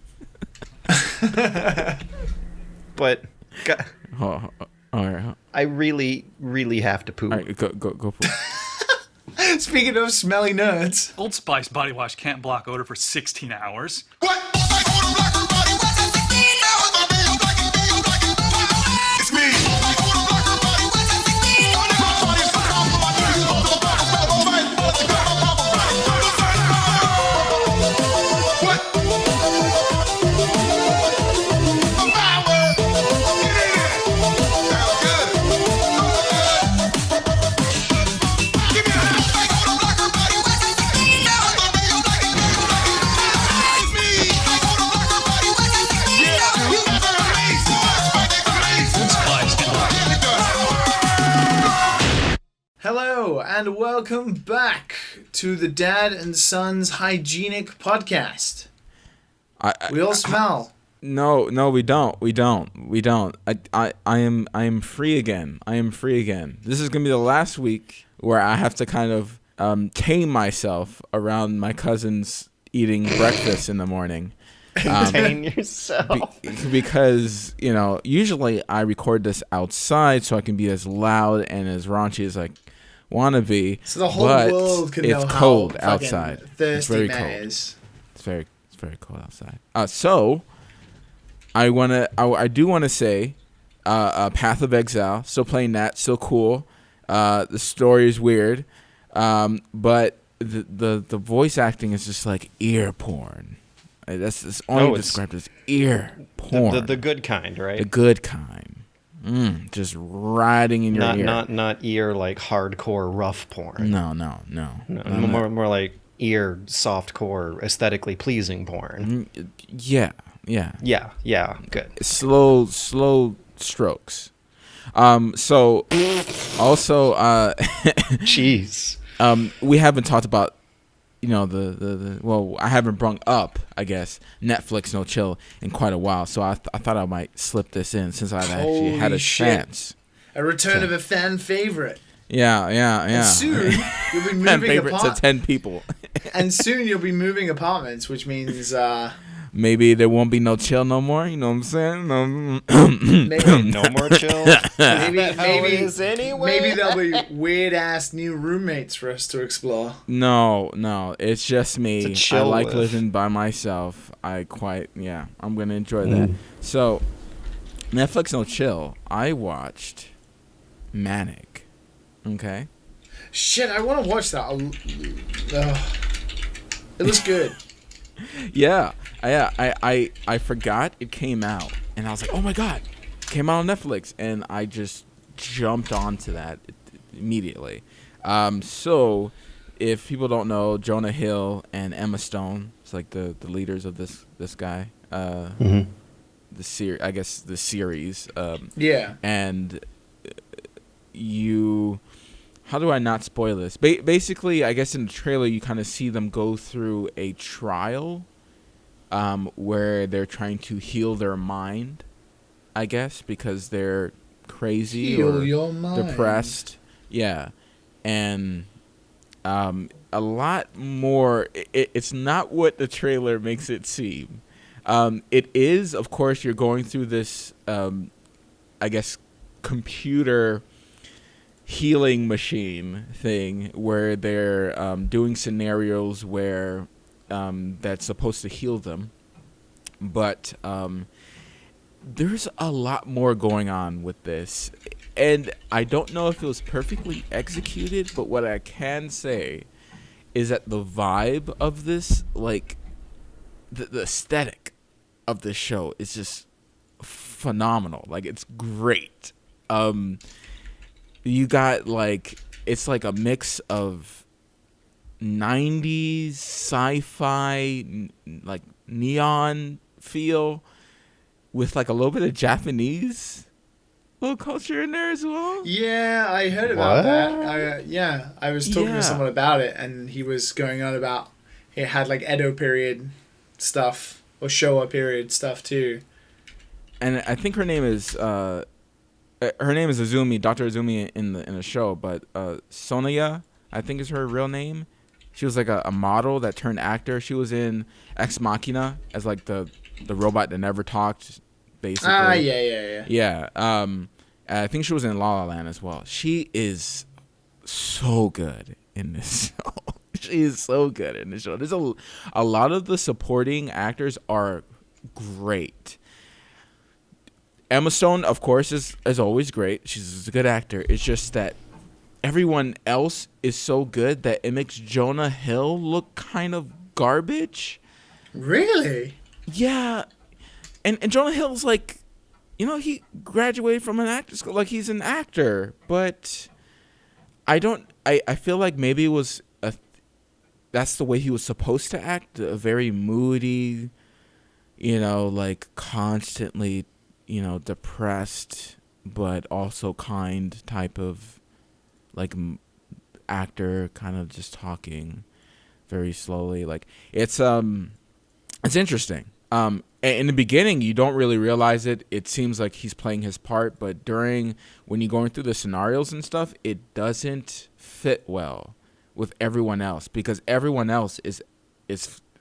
S3: But
S2: all right.
S3: I really, really have to poop.
S2: All right, go poop.
S1: Speaking of smelly nerds.
S4: Old Spice body wash can't block odor for 16 hours.
S5: What? It's me.
S1: Hello and welcome back to the Dad and Son's Hygienic Podcast. We all smell.
S2: No, we don't. I am free again. This is gonna be the last week where I have to kind of tame myself around my cousins eating breakfast in the morning.
S3: Contain yourself.
S2: Because, usually I record this outside so I can be as loud and as raunchy as I want to be.
S1: So the whole world can know
S2: it's cold
S1: how
S2: outside.
S1: Thirsty
S2: it's very
S1: Matt
S2: cold.
S1: is.
S2: It's very cold outside. So I do want to say, Path of Exile, still playing that, still cool. The story is weird, but the voice acting is just like ear porn. That's only described as ear porn.
S3: The good kind, right?
S2: The good kind. Just riding in your ear.
S3: Not ear like hardcore rough porn.
S2: No.
S3: More like ear softcore aesthetically pleasing porn.
S2: Yeah.
S3: Good.
S2: Slow strokes. So also
S3: Jeez.
S2: We haven't talked about I haven't brung up, I guess, Netflix No Chill in quite a while, so I thought I might slip this in since I've actually had a chance.
S1: A return of a fan favorite.
S2: Yeah.
S1: And soon you'll be moving
S2: favorite to 10 people.
S1: And soon you'll be moving apartments, which means
S2: maybe there won't be no chill no more. You know what I'm saying?
S3: Maybe no more chill.
S1: Maybe there'll be weird ass new roommates for us to explore.
S2: No, it's just me. I like living by myself. I'm gonna enjoy that. So, Netflix No Chill. I watched Maniac. Okay.
S1: Shit, I want to watch that. It looks good.
S2: Yeah. I forgot it came out, and I was like, oh my god, it came out on Netflix, and I just jumped onto that immediately. So if people don't know, Jonah Hill and Emma Stone, it's like the leaders of this guy, the series.
S1: Yeah.
S2: And how do I not spoil this? Basically, I guess in the trailer you kind of see them go through a trial. Where they're trying to heal their mind, I guess, because they're crazy or depressed. Yeah. And a lot more. It's not what the trailer makes it seem. It is, of course, you're going through this, I guess, computer healing machine thing where they're doing scenarios where that's supposed to heal them, but there's a lot more going on with this, and I don't know if it was perfectly executed, but what I can say is that the vibe of this, like the aesthetic of this show is just phenomenal. Like, it's great. You got it's like a mix of 90s sci-fi, like neon feel with like a little bit of Japanese little culture in there as well.
S1: Yeah, I heard about that. I was talking to someone about it, and he was going on about it had like Edo period stuff or Showa period stuff too.
S2: And I think her name is Azumi, Dr. Azumi in the show, but Sonoya, I think is her real name. She was like a model that turned actor. She was in Ex Machina as like the robot that never talked, basically. Yeah. I think she was in La La Land as well. She is so good in this show. She is so good in this show. There's a lot of the supporting actors are great. Emma Stone, of course, is always great. She's a good actor. It's just that everyone else is so good that it makes Jonah Hill look kind of garbage.
S1: Really?
S2: Yeah. And Jonah Hill's like, he graduated from an acting school. Like, he's an actor. But I feel like maybe it was that's the way he was supposed to act. A very moody, like constantly, depressed, but also kind type of like actor, kind of just talking very slowly. Like, it's interesting. In the beginning, you don't really realize it. It seems like he's playing his part, but when you're going through the scenarios and stuff, it doesn't fit well with everyone else because everyone else is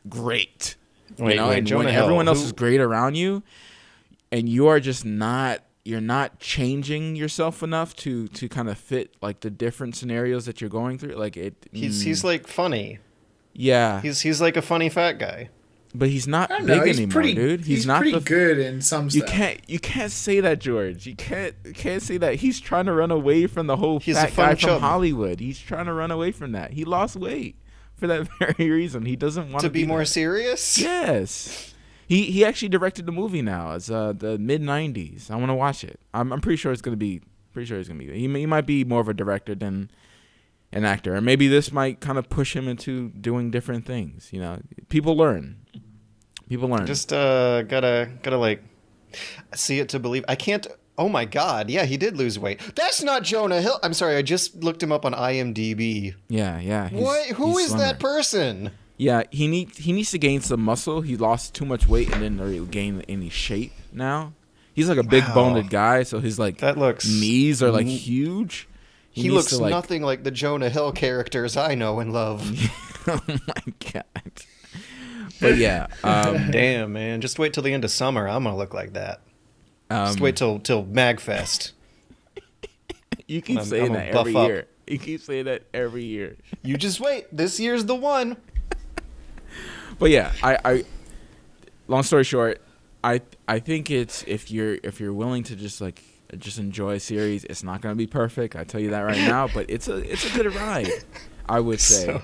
S2: great.
S3: Wait,
S2: and
S3: Jonah
S2: when
S3: Hill,
S2: everyone else is great around you, and you are just not. You're not changing yourself enough to kind of fit like the different scenarios that you're going through. Like
S3: he's like funny.
S2: Yeah,
S3: he's like a funny fat guy.
S2: But he's not big
S1: he's
S2: anymore,
S1: pretty,
S2: dude.
S1: He's not pretty good in some stuff.
S2: You can't say that, George. You can't say that. He's trying to run away from the whole fat guy from Hollywood. He's trying to run away from that. He lost weight for that very reason. He doesn't want to
S3: be more serious.
S2: Yes. He actually directed the movie now. It's the mid '90s. I want to watch it. I'm pretty sure it's gonna be. He might be more of a director than an actor, and maybe this might kind of push him into doing different things. You know, people learn. Just gotta like see it to believe. I can't. Oh my God! Yeah, he did lose weight. That's not Jonah Hill. I'm sorry. I just looked him up on IMDb. Yeah.
S3: Who is that person?
S2: Yeah, he needs to gain some muscle. He lost too much weight and didn't really gain any shape now. He's like a big boned guy, so his knees are like huge.
S3: He looks nothing like the Jonah Hill characters I know and love.
S2: Oh my God. But yeah,
S3: damn man, just wait till the end of summer. I'm gonna look like that. Just wait till MagFest.
S2: You keep saying that every year. You keep saying that every year.
S3: You just wait. This year's the one.
S2: But yeah, I long story short, I think it's if you're willing to just enjoy a series, it's not gonna be perfect. I tell you that right now, but it's a good ride. I would say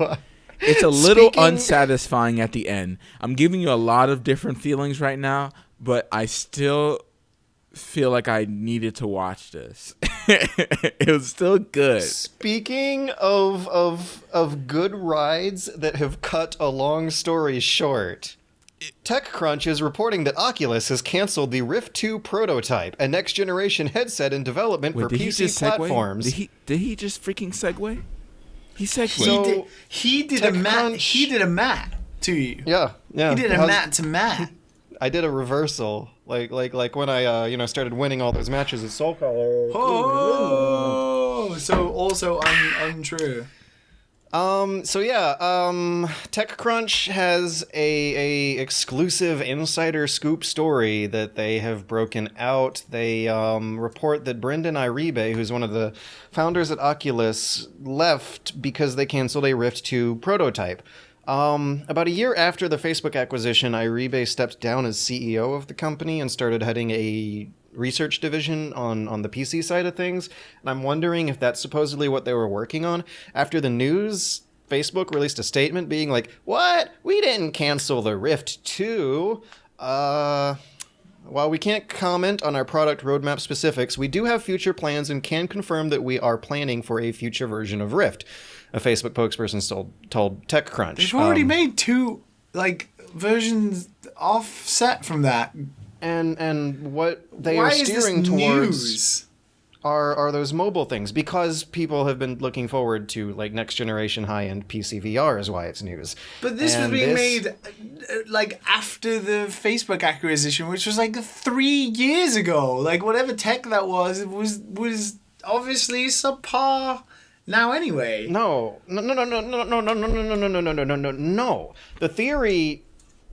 S2: it's a little unsatisfying at the end. I'm giving you a lot of different feelings right now, but I still feel like I needed to watch this. It was still good.
S3: Speaking of good rides that have cut a long story short, TechCrunch is reporting that Oculus has canceled the Rift 2 prototype, a next-generation headset in development for PC platforms.
S2: Did he just freaking segue? He segued.
S1: So he did a Matt to you.
S3: Yeah.
S1: He did a Matt to Matt.
S3: I did a reversal, like when I started winning all those matches at Soul Calibur.
S1: Oh, so also untrue.
S3: TechCrunch has a exclusive insider scoop story that they have broken out. They report that Brendan Iribe, who's one of the founders at Oculus, left because they canceled a Rift 2 prototype. About a year after the Facebook acquisition, Iribe stepped down as CEO of the company and started heading a research division on the PC side of things. And I'm wondering if that's supposedly what they were working on. After the news, Facebook released a statement being like, "What? We didn't cancel the Rift 2. While we can't comment on our product roadmap specifics, we do have future plans and can confirm that we are planning for a future version of Rift," a Facebook spokesperson told TechCrunch.
S1: They've already made two versions offset from that.
S3: And what they are steering towards are those mobile things, because people have been looking forward to next generation high end PC VR is why it's news.
S1: But this was being made after the Facebook acquisition, which was 3 years ago. Whatever tech that was obviously subpar now anyway. No. The theory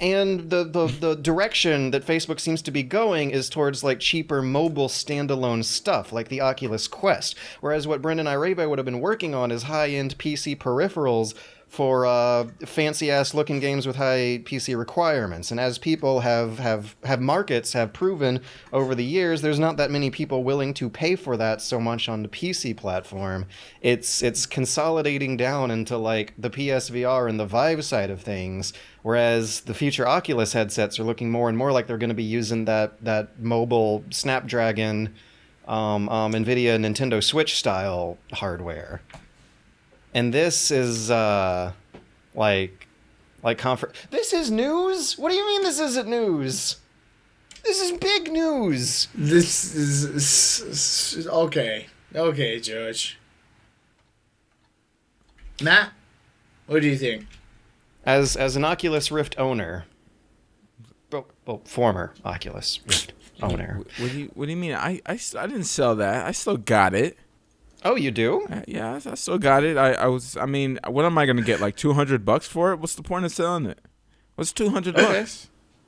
S1: and the direction that Facebook seems to be going is towards cheaper mobile standalone stuff like the Oculus Quest. Whereas what Brendan Iribe would have been working on is high-end PC peripherals for fancy-ass looking games with high PC requirements. And as people have markets have proven over the years, there's not that many people willing to pay for that so much on the PC platform. It's consolidating down into the PSVR and the Vive side of things, whereas the future Oculus headsets are looking more and more like they're going to be using that mobile Snapdragon, NVIDIA, Nintendo Switch style hardware. And this is This is news? What do you mean this isn't news? This is big news. This is okay. Okay, George. Matt, what do you think?
S3: As an Oculus Rift owner, former Oculus Rift owner.
S2: What do you mean? I didn't sell that. I still got it.
S3: Oh, you do?
S2: Yeah, I still got it. I mean, what am I gonna get? Like $200 for it? What's the point of selling it? What's $200?
S3: Okay.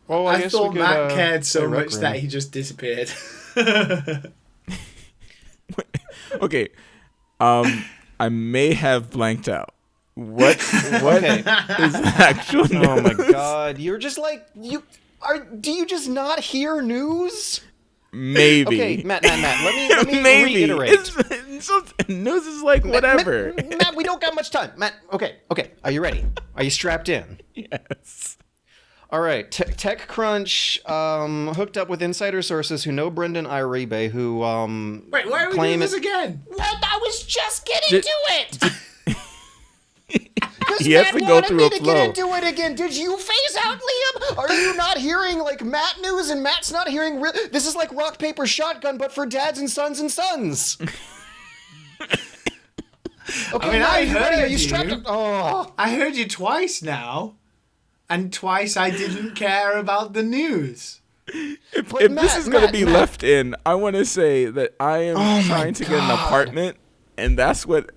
S3: Well,
S1: I
S3: guess
S1: thought
S3: we could,
S1: Matt cared so
S3: play Rec
S1: much
S3: Room.
S1: that he just disappeared.
S2: Okay. I may have blanked out. What
S3: Okay.
S2: is the actual news?
S3: Oh my god, you're just like do you just not hear news?
S2: Maybe.
S3: Okay, Matt, let me
S2: Maybe.
S3: reiterate.
S2: News is like whatever.
S3: Matt, we don't got much time. Matt, okay. Are you ready? Are you strapped in?
S2: Yes.
S3: All right, TechCrunch hooked up with insider sources who know Brendan Iribe, who
S1: Wait, why are we doing this again?
S3: Well, I was just getting to it.
S2: He has to go through a flow.
S3: Get into it again. Did you phase out, Liam? Are you not hearing like Matt news and Matt's not hearing? This is like rock paper shotgun, but for dads and sons and sons. Okay,
S1: I mean,
S3: Matt,
S1: I
S3: are you ready? Are
S1: heard
S3: you strapped
S1: you.
S3: up? Oh.
S1: I heard you twice now, and twice I didn't care about the news.
S2: If
S3: Matt,
S2: this is going to be
S3: Matt.
S2: left in, I want to say that I am trying to get an apartment, and that's what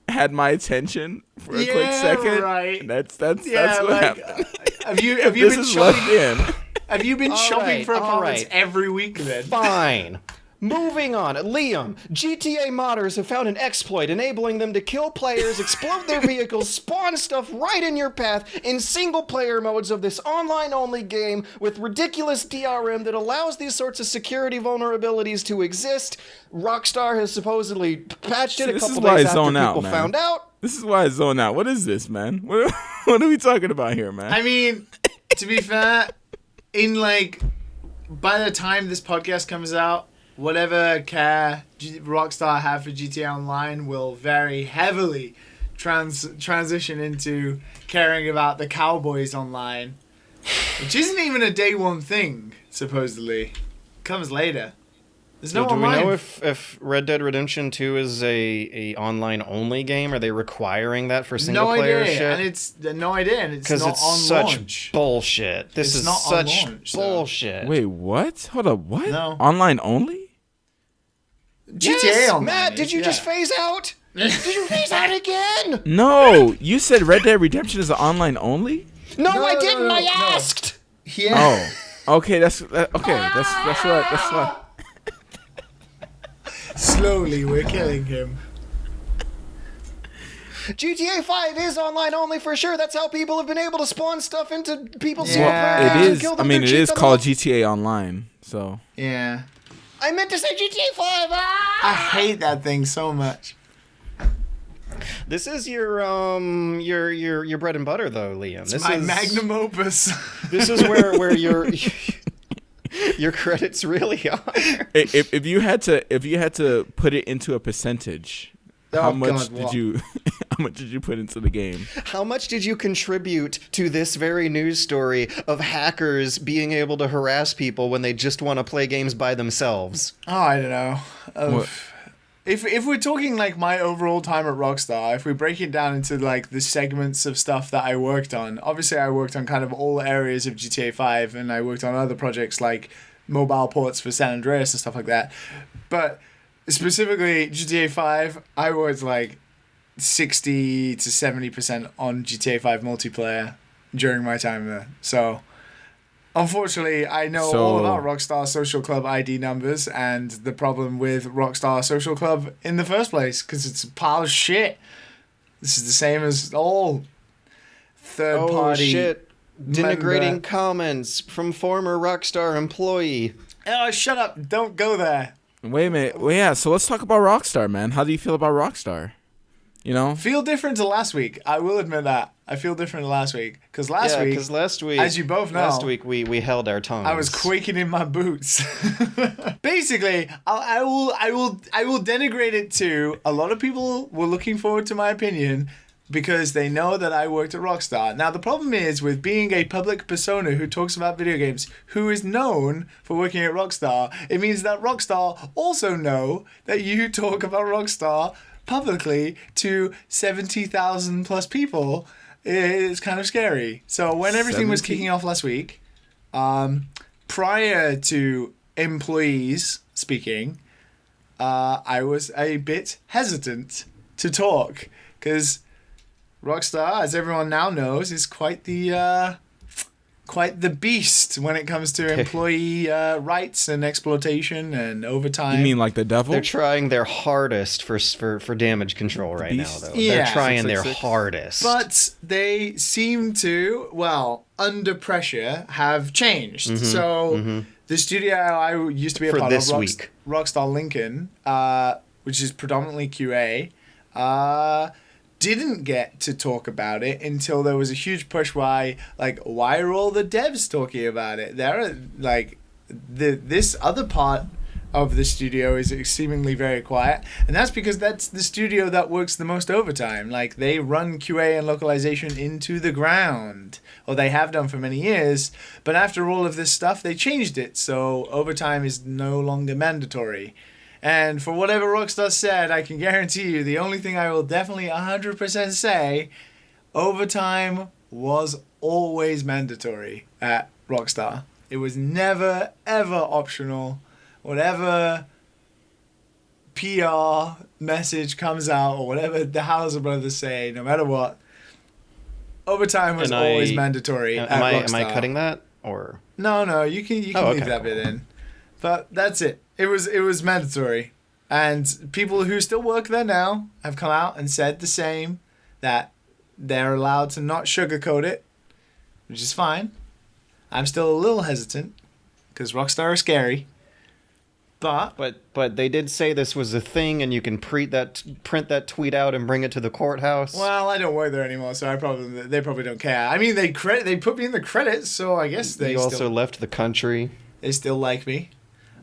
S2: had my attention for a quick second.
S1: Right.
S2: That's what happened.
S1: Have you
S2: If
S1: been
S2: this is
S1: shopping?
S2: left in.
S1: Have you been
S3: All
S1: shopping
S3: right,
S1: for
S3: all
S1: apartments
S3: right.
S1: every week then?
S3: Fine. Moving on. Liam, GTA modders have found an exploit enabling them to kill players, explode their vehicles, spawn stuff right in your path in single-player modes of this online-only game with ridiculous DRM that allows these sorts of security vulnerabilities to exist. Rockstar has supposedly patched it a
S2: This is
S3: couple
S2: why I
S3: days after
S2: zone out,
S3: people
S2: man.
S3: found out.
S2: This is why I zone out. What is this, man? What are we talking about here, man?
S1: I mean, to be fair, by the time this podcast comes out, whatever care Rockstar have for GTA Online will very heavily transition into caring about the Cowboys Online, which isn't even a day one thing, supposedly. It comes later. There's no
S3: Do we
S1: online.
S3: know if Red Dead Redemption 2 is a online-only game? Are they requiring that for single-player shit?
S1: And it's no idea, and it's
S3: Because
S1: not
S3: it's
S1: on
S3: such
S1: launch.
S3: bullshit. This
S1: It's
S3: is
S1: not on
S3: such
S1: launch, so-
S3: bullshit.
S2: Wait, what? Hold up, what?
S1: No.
S2: Online only?
S1: GTA
S3: Yes,
S1: Online.
S3: Matt, did you just phase out? Did you phase out again?
S2: No, you said Red Dead Redemption is online only?
S3: No,
S1: No,
S3: I
S1: no,
S3: didn't.
S1: no,
S3: I
S1: no.
S3: asked.
S1: Yeah.
S2: Oh, okay. That's what.
S1: Slowly, we're killing him.
S3: GTA 5 is online only for sure. That's how people have been able to spawn stuff into people's
S1: Yeah.
S3: single-player
S2: It
S3: games and
S2: is.
S3: kill
S2: I
S3: them.
S2: mean,
S3: They're
S2: it
S3: cheap
S2: is
S3: on
S2: called
S3: the-
S2: GTA Online. So
S1: Yeah.
S3: I meant to say GTA 5.
S1: I hate that thing so much.
S3: This is your bread and butter, though, Liam. This
S1: My
S3: is
S1: magnum opus.
S3: This is where your credits really are.
S2: if you had to put it into a percentage, how much
S1: God,
S2: did you put into the game?
S3: How much did you contribute to this very news story of hackers being able to harass people when they just want to play games by themselves?
S1: Oh, I don't know.
S2: What?
S1: If we're talking like my overall time at Rockstar, if we break it down into like the segments of stuff that I worked on, obviously I worked on kind of all areas of GTA 5, and I worked on other projects like mobile ports for San Andreas and stuff like that. But specifically GTA 5, I was like 60 to 70% on GTA 5 multiplayer during my time there. So unfortunately, I know all about Rockstar Social Club ID numbers and the problem with Rockstar Social Club in the first place, because it's a pile of shit. This is the same as all third-party...
S3: Oh, shit. Denigrating
S1: member-
S3: comments from former Rockstar employee.
S1: Oh, shut up. Don't go there.
S2: Wait a minute. Well, yeah. So let's talk about Rockstar, man. How do you feel about Rockstar? You know,
S1: Feel different to last week. I will admit that. I feel different to last week. Because last week, as you both know,
S3: last week we held our tongues.
S1: I was quaking in my boots. Basically, I will denigrate it to a lot of people were looking forward to my opinion because they know that I worked at Rockstar. Now the problem is with being a public persona who talks about video games, who is known for working at Rockstar, it means that Rockstar also know that you talk about Rockstar publicly to 70,000 plus people. It's kind of scary. So when everything was
S2: 70?
S1: kicking off last week, Prior to employees speaking, I was a bit hesitant to talk because Rockstar, as everyone now knows, is quite the beast when it comes to employee rights and exploitation and overtime.
S2: You mean like the devil?
S3: They're trying their hardest for damage control right now, though.
S1: Yeah.
S3: They're trying their
S2: 666.
S3: hardest.
S1: But they seem to, well, under pressure, have changed. So the studio I used to be a
S3: For
S1: part
S3: this
S1: of,
S3: week.
S1: Rockstar Lincoln, which is predominantly QA, didn't get to talk about it until there was a huge push. Why are all the devs talking about it? There are this other part of the studio is seemingly very quiet, and that's because that's the studio that works the most overtime. Like, they run QA and localization into the ground, or they have done for many years, but after all of this stuff they changed it, so overtime is no longer mandatory. And for whatever Rockstar said, I can guarantee you the only thing I will definitely 100% say, overtime was always mandatory at Rockstar. It was never, ever optional. Whatever PR message comes out or whatever the Hauser brothers say, no matter what, overtime was always mandatory at Rockstar.
S3: Am I cutting that? Or
S1: No, you can leave that bit in. But that's it. It was mandatory. And people who still work there now have come out and said the same, that they're allowed to not sugarcoat it, which is fine. I'm still a little hesitant because Rockstar are scary. But
S3: they did say this was a thing, and you can print that tweet out and bring it to the courthouse.
S1: Well, I don't work there anymore, so they probably don't care. I mean, they put me in the credits, so I guess they
S3: also left the country.
S1: They still like me.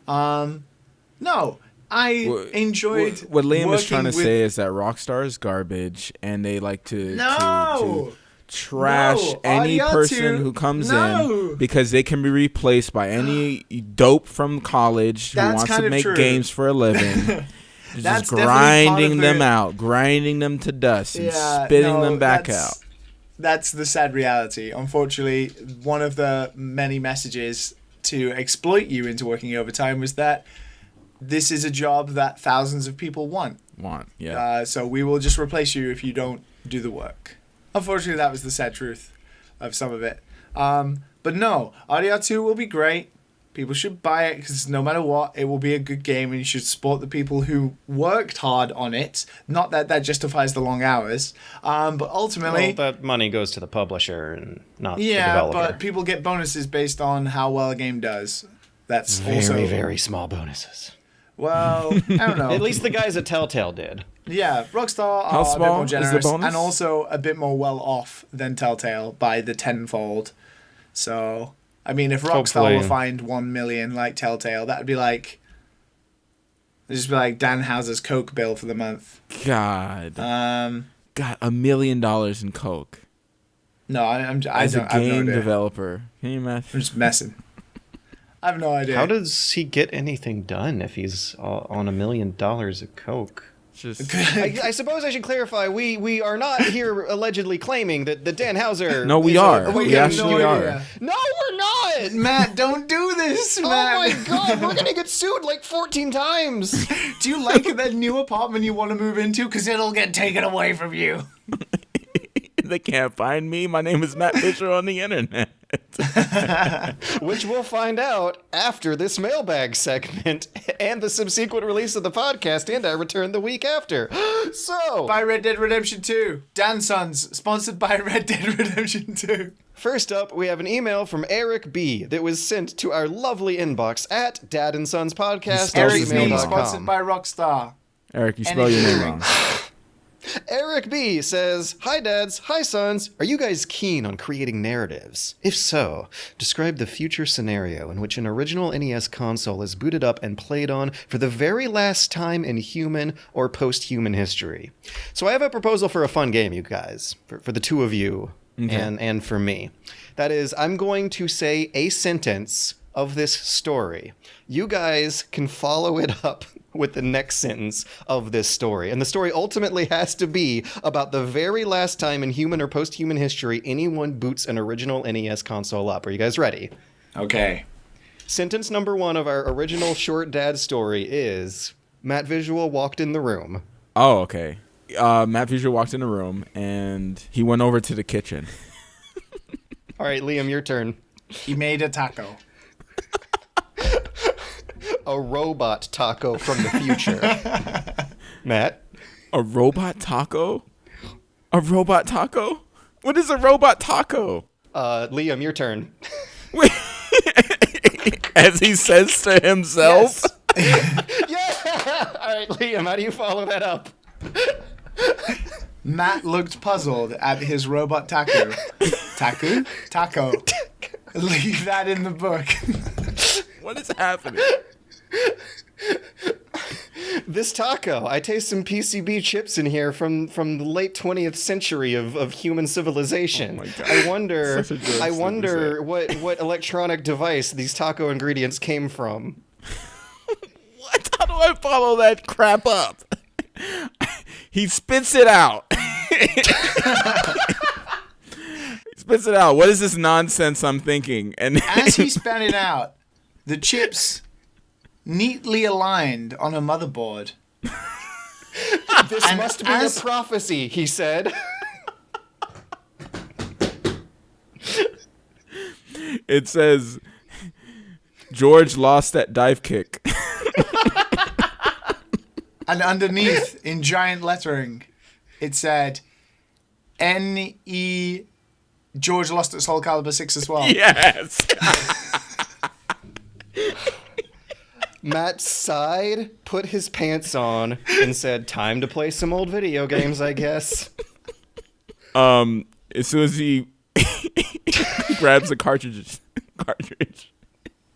S1: No, I enjoyed.
S2: What Liam is trying to
S1: with...
S2: say is that Rockstar is garbage, and they like to trash
S1: No,
S2: any
S1: Audio
S2: person
S1: 2.
S2: who comes
S1: No.
S2: in because they can be replaced by any dope from college who
S1: That's
S2: wants
S1: kind
S2: to
S1: of
S2: make
S1: true.
S2: games for a living.
S1: That's
S2: Just
S1: definitely part
S2: grinding
S1: of
S2: them
S1: it.
S2: out, grinding them to dust, and spitting them back out.
S1: That's the sad reality. Unfortunately, one of the many messages to exploit you into working overtime was that this is a job that thousands of people want. So we will just replace you if you don't do the work. Unfortunately, that was the sad truth of some of it. But no, RDR 2 will be great. People should buy it because no matter what, it will be a good game, and you should support the people who worked hard on it. Not that justifies the long hours, but ultimately...
S3: Well, that money goes to the publisher and not the developer.
S1: Yeah, but people get bonuses based on how well a game does. That's
S3: very,
S1: also...
S3: very small bonuses.
S1: Well, I don't know.
S3: At least the guys at Telltale did.
S1: Yeah, Rockstar
S2: How
S1: are a bit
S2: small
S1: more
S2: is the
S1: generous
S2: bonus?
S1: and also a bit more well off than Telltale by the tenfold. So, I mean, if Rockstar
S3: Hopefully.
S1: will find 1 million like Telltale, that would be like... It'd just be like Dan Houser's Coke bill for the month.
S2: God,
S1: Um,
S2: $1 million in coke
S1: no, I
S2: as a
S1: don't. I have no
S2: game
S1: idea.
S2: developer. Can you imagine?
S1: I'm just messing. I have no idea.
S3: How does he get anything done if he's on $1 million of coke?
S2: Just
S3: I suppose I should clarify. We are not here allegedly claiming that Dan Houser.
S2: no, we
S3: is
S2: are.
S1: We
S2: We
S1: have
S2: actually
S1: no
S2: are.
S1: idea.
S3: No, we're not.
S1: Matt, don't do this,
S3: Oh
S1: Matt.
S3: my god, we're gonna get sued like 14 times.
S1: Do you like that new apartment you want to move into? Because it'll get taken away from you.
S2: They can't find me. My name is Matt Fisher on the internet.
S3: Which we'll find out after this mailbag segment and the subsequent release of the podcast, and I return the week after. So,
S1: By Red Dead Redemption 2. Dan Sons, sponsored by Red Dead Redemption 2.
S3: first up, we have an email from Eric B. that was sent to our lovely inbox at dadandsonspodcast.
S1: Eric B,
S2: gmail.com.
S1: sponsored by Rockstar.
S2: Eric, you spell your name wrong.
S3: Eric B says, "Hi dads, hi sons. Are you guys keen on creating narratives? If so, describe the future scenario in which an original NES console is booted up and played on for the very last time in human or post-human history." So I have a proposal for a fun game, you guys, for the two of you and for me. That is, I'm going to say a sentence of this story. You guys can follow it up with the next sentence of this story. And the story ultimately has to be about the very last time in human or post-human history anyone boots an original NES console up. Are you guys ready?
S1: Okay.
S3: Sentence number 1 of our original short dad story is, Matt Visual walked in the room.
S2: Oh, okay. Matt Visual walked in the room, and he went over to the kitchen.
S3: All right, Liam, your turn.
S1: He made a taco.
S3: A robot taco from the future. Matt?
S2: A robot taco? A robot taco? What is a robot taco?
S3: Liam, your turn.
S2: As he says to himself?
S3: Yes. Yeah! All right, Liam, how do you follow that up?
S1: Matt looked puzzled at his robot taco. Taco. Leave that in the book.
S2: What is happening?
S3: This taco, I taste some PCB chips in here from the late 20th century of human civilization.
S2: Oh my God.
S3: I wonder what electronic device these taco ingredients came from.
S2: What? How do I follow that crap up? He spits it out. He spits it out. What is this nonsense I'm thinking? And
S1: as he spat it out, the chips neatly aligned on a motherboard.
S3: This must be a prophecy, he said.
S2: It says, George lost that dive kick.
S1: And underneath, in giant lettering, it said, N.E. George lost at Soul Calibur 6 as well.
S2: Yes.
S3: Matt sighed, put his pants on, and said, time to play some old video games, I guess.
S2: As soon as he grabs the cartridge.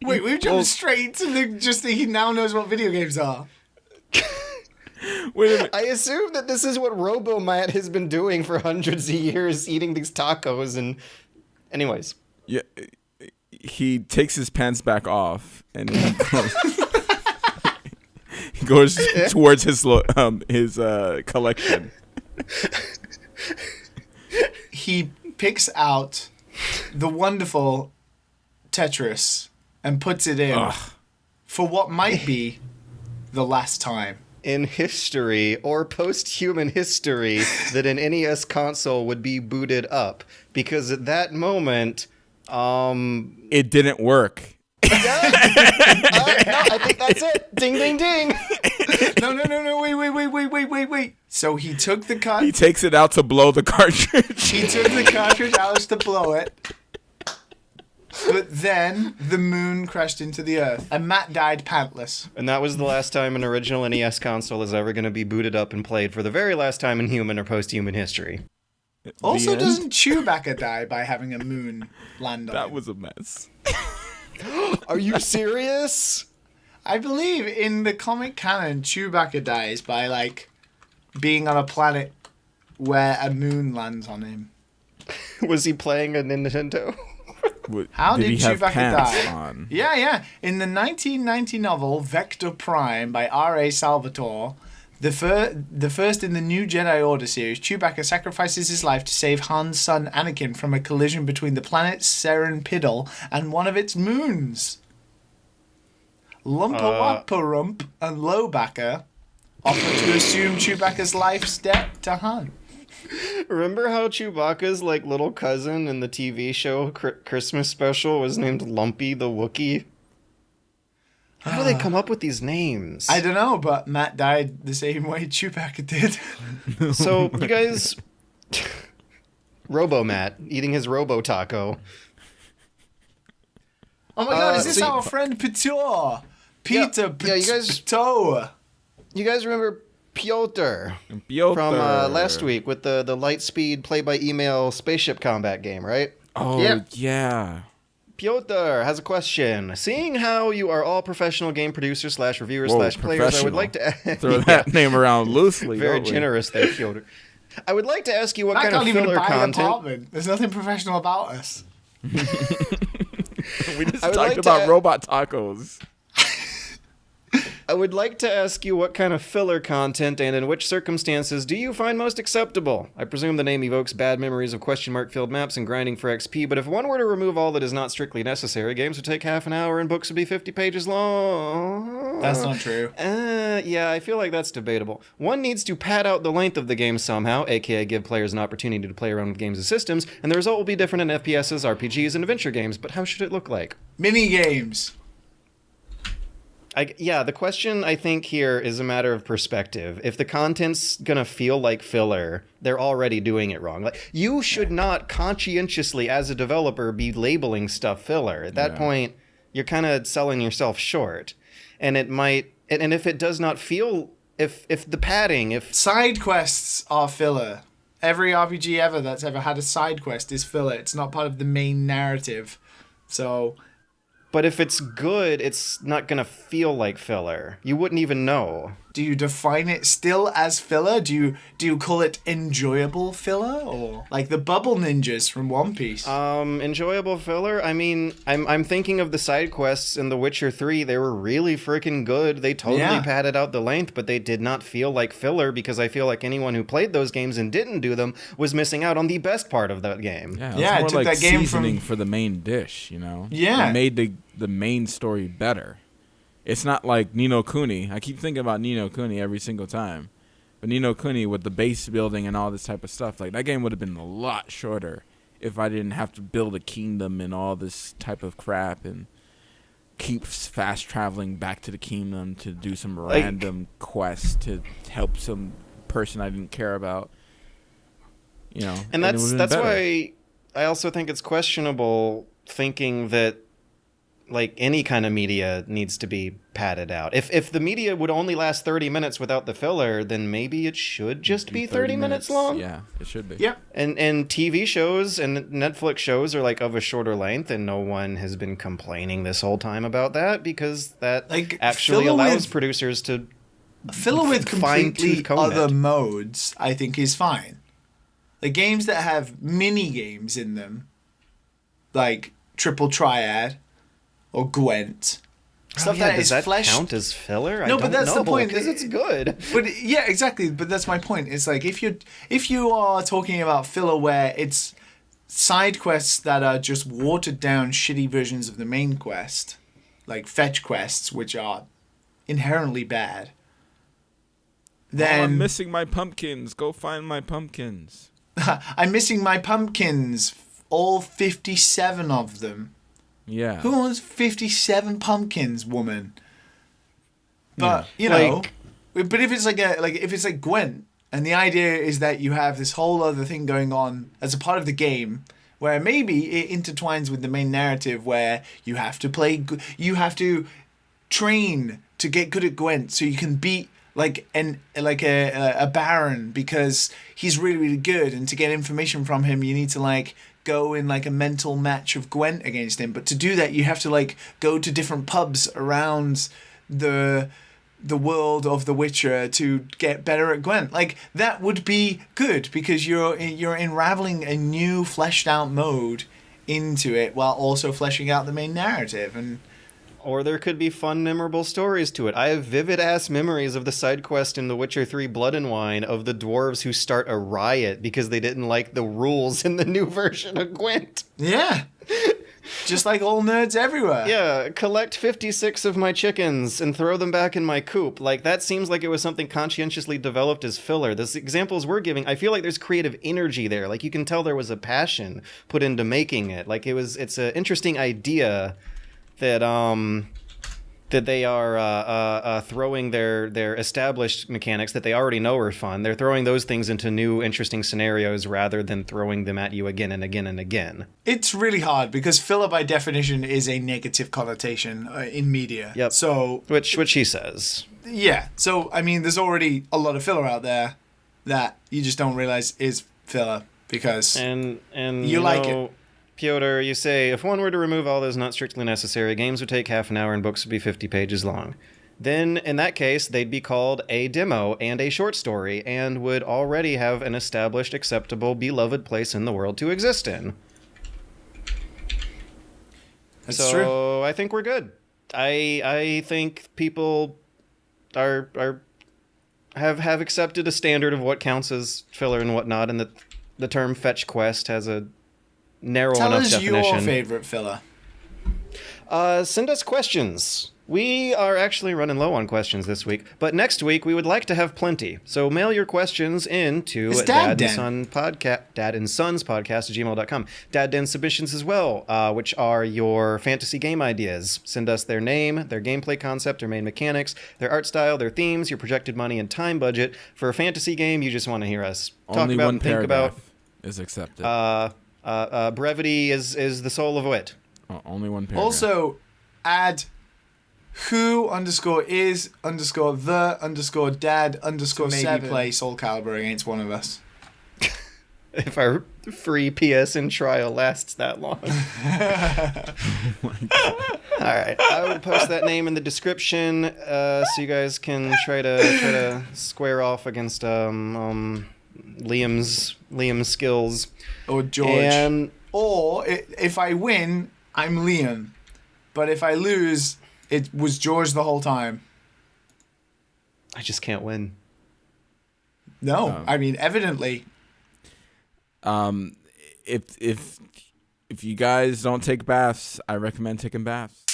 S1: Wait, we've jumped straight to he now knows what video games are.
S2: Wait a minute.
S3: I assume that this is what Robo Matt has been doing for hundreds of years, eating these tacos and... Anyways.
S2: Yeah, he takes his pants back off and he goes towards his collection.
S1: He picks out the wonderful Tetris and puts it in for what might be the last time
S3: in history or post-human history that an NES console would be booted up, because at that moment
S2: it didn't work.
S3: No, I think that's it. Ding, ding, ding.
S1: No, wait. So he took the cartridge.
S2: He takes it out to blow the cartridge.
S1: He took the cartridge out to blow it. But then the moon crashed into the earth, and Matt died pantless.
S3: And that was the last time an original NES console is ever going to be booted up and played for the very last time in human or post-human history.
S1: Also, doesn't Chewbacca die by having a moon land on him?
S2: That was a mess.
S3: Are you serious?
S1: I believe in the comic canon, Chewbacca dies by, being on a planet where a moon lands on him.
S3: Was he playing a Nintendo?
S1: How did
S2: he have
S1: Chewbacca
S2: pants
S1: die?
S2: on?
S1: Yeah. In the 1990 novel Vector Prime by R.A. Salvatore, the first in the New Jedi Order series, Chewbacca sacrifices his life to save Han's son Anakin from a collision between the planet Serenpidal and one of its moons. Lumpa-Wappa-Rump and Lowbacker offer to assume Chewbacca's life's debt to Han.
S3: Remember how Chewbacca's little cousin in the TV show Christmas special was named Lumpy the Wookiee? How do they come up with these names?
S1: I don't know, but Matt died the same way Chewbacca did.
S3: So, you guys... Robo Matt, eating his Robo Taco.
S1: Oh my god, is this our friend Peter? Peter Peter.
S3: You guys remember Piotr from last week with the Lightspeed play-by-email spaceship combat game, right?
S2: Oh, yeah.
S3: Piotr has a question. Seeing how you are all professional game producers / reviewers / players, I would like to...
S2: Throw that name around loosely.
S3: Very generous there, Piotr. I would like to ask you what kind of filler
S1: buy an
S3: content...
S1: apartment. There's nothing professional about us.
S2: We just talked about robot tacos.
S3: I would like to ask you what kind of filler content and in which circumstances do you find most acceptable? I presume the name evokes bad memories of question mark filled maps and grinding for XP, but if one were to remove all that is not strictly necessary, games would take half an hour and books would be 50 pages long.
S1: That's not true.
S3: Yeah, I feel like that's debatable. One needs to pad out the length of the game somehow, aka give players an opportunity to play around with games and systems, and the result will be different in FPSs, RPGs, and adventure games, but how should it look like?
S1: Mini games.
S3: The question I think here is a matter of perspective. If the content's gonna feel like filler, they're already doing it wrong. Like, you should not conscientiously, as a developer, be labeling stuff filler. At that point, you're kind of selling yourself short. And it might, and if it does not feel, if the padding, if
S1: side quests are filler. Every RPG ever that's ever had a side quest is filler. It's not part of the main narrative. So.
S3: But if it's good, it's not going to feel like filler. You wouldn't even know.
S1: Do you define it still as filler? Do you call it enjoyable filler? Or like the bubble ninjas from One Piece?
S3: Enjoyable filler? I mean, I'm thinking of the side quests in The Witcher 3. They were really freaking good. They totally padded out the length, but they did not feel like filler because I feel like anyone who played those games and didn't do them was missing out on the best part of that game.
S2: Yeah, it took that game seasoning for the main dish, you know?
S1: Yeah.
S2: It made the main story better. It's not like Ni no Kuni. I keep thinking about Ni no Kuni every single time. But Ni no Kuni with the base building and all this type of stuff, like that game would have been a lot shorter if I didn't have to build a kingdom and all this type of crap and keep fast traveling back to the kingdom to do some random quest to help some person I didn't care about. You know.
S3: And that's why I also think it's questionable thinking that like any kind of media needs to be padded out. If the media would only last 30 minutes without the filler, then maybe it should just be 30 minutes long.
S2: Yeah, it should be.
S1: Yeah.
S3: And TV shows and Netflix shows are like of a shorter length, and no one has been complaining this whole time about that because that actually allows producers to
S1: filler with completely other modes, I think is fine. The games that have mini games in them, like Triple Triad, or Gwent.
S3: Does that count as filler?
S1: No, but that's the point
S3: because it's good.
S1: But yeah, exactly. But that's my point. It's like if you are talking about filler where it's side quests that are just watered down, shitty versions of the main quest, like fetch quests, which are inherently bad. Then
S2: I'm missing my pumpkins. Go find my pumpkins.
S1: I'm missing my pumpkins. All 57 of them.
S2: Yeah.
S1: Who wants 57 pumpkins, woman? But you know, but if it's if it's like Gwent, and the idea is that you have this whole other thing going on as a part of the game, where maybe it intertwines with the main narrative, where you have to train to get good at Gwent, so you can beat a baron because he's really, really good, and to get information from him, you need to go in a mental match of Gwent against him. But to do that, you have to go to different pubs around the world of The Witcher to get better at Gwent. That would be good because you're unraveling a new fleshed out mode into it while also fleshing out the main narrative.
S3: Or there could be fun, memorable stories to it. I have vivid-ass memories of the side quest in The Witcher 3 Blood and Wine of the dwarves who start a riot because they didn't like the rules in the new version of Gwent.
S1: Yeah. Just like all nerds everywhere.
S3: Yeah, collect 56 of my chickens and throw them back in my coop. That seems like it was something conscientiously developed as filler. The examples we're giving, I feel like there's creative energy there. You can tell there was a passion put into making it. It's an interesting idea that they are throwing their established mechanics that they already know are fun. They're throwing those things into new, interesting scenarios rather than throwing them at you again and again and again.
S1: It's really hard because filler, by definition, is a negative connotation in media.
S3: Yep.
S1: So
S3: which he says.
S1: Yeah. So I mean, there's already a lot of filler out there that you just don't realize is filler because
S3: and
S1: you like it.
S3: Piotr, you say, if one were to remove all those not strictly necessary, games would take half an hour and books would be 50 pages long. Then, in that case, they'd be called a demo and a short story and would already have an established, acceptable, beloved place in the world to exist in.
S1: That's true.
S3: I think we're good. I think people have accepted a standard of what counts as filler and whatnot, and that the term fetch quest has a narrow
S1: Tell
S3: enough
S1: us
S3: definition.
S1: your favorite filler.
S3: Send us questions. We are actually running low on questions this week, but next week we would like to have plenty. So mail your questions in to dadandsonspodcast@gmail.com. Dad Den submissions as well, which are your fantasy game ideas. Send us their name, their gameplay concept, their main mechanics, their art style, their themes, your projected money and time budget for a fantasy game you just want to hear us talk
S2: Only
S3: about
S2: one
S3: and think
S2: paragraph
S3: about.
S2: is accepted.
S3: Brevity is the soul of wit.
S2: Only one paragraph.
S1: Also, add who_the_dad_7 maybe play Soul Calibur against one of us.
S3: If our free PSN trial lasts that long. All right, I will post that name in the description, so you guys can try to square off against Liam's skills
S1: Or George. Or if I win, I'm Liam. But if I lose, it was George the whole time.
S3: I just can't win.
S1: No, I mean, evidently.
S2: If you guys don't take baths, I recommend taking baths.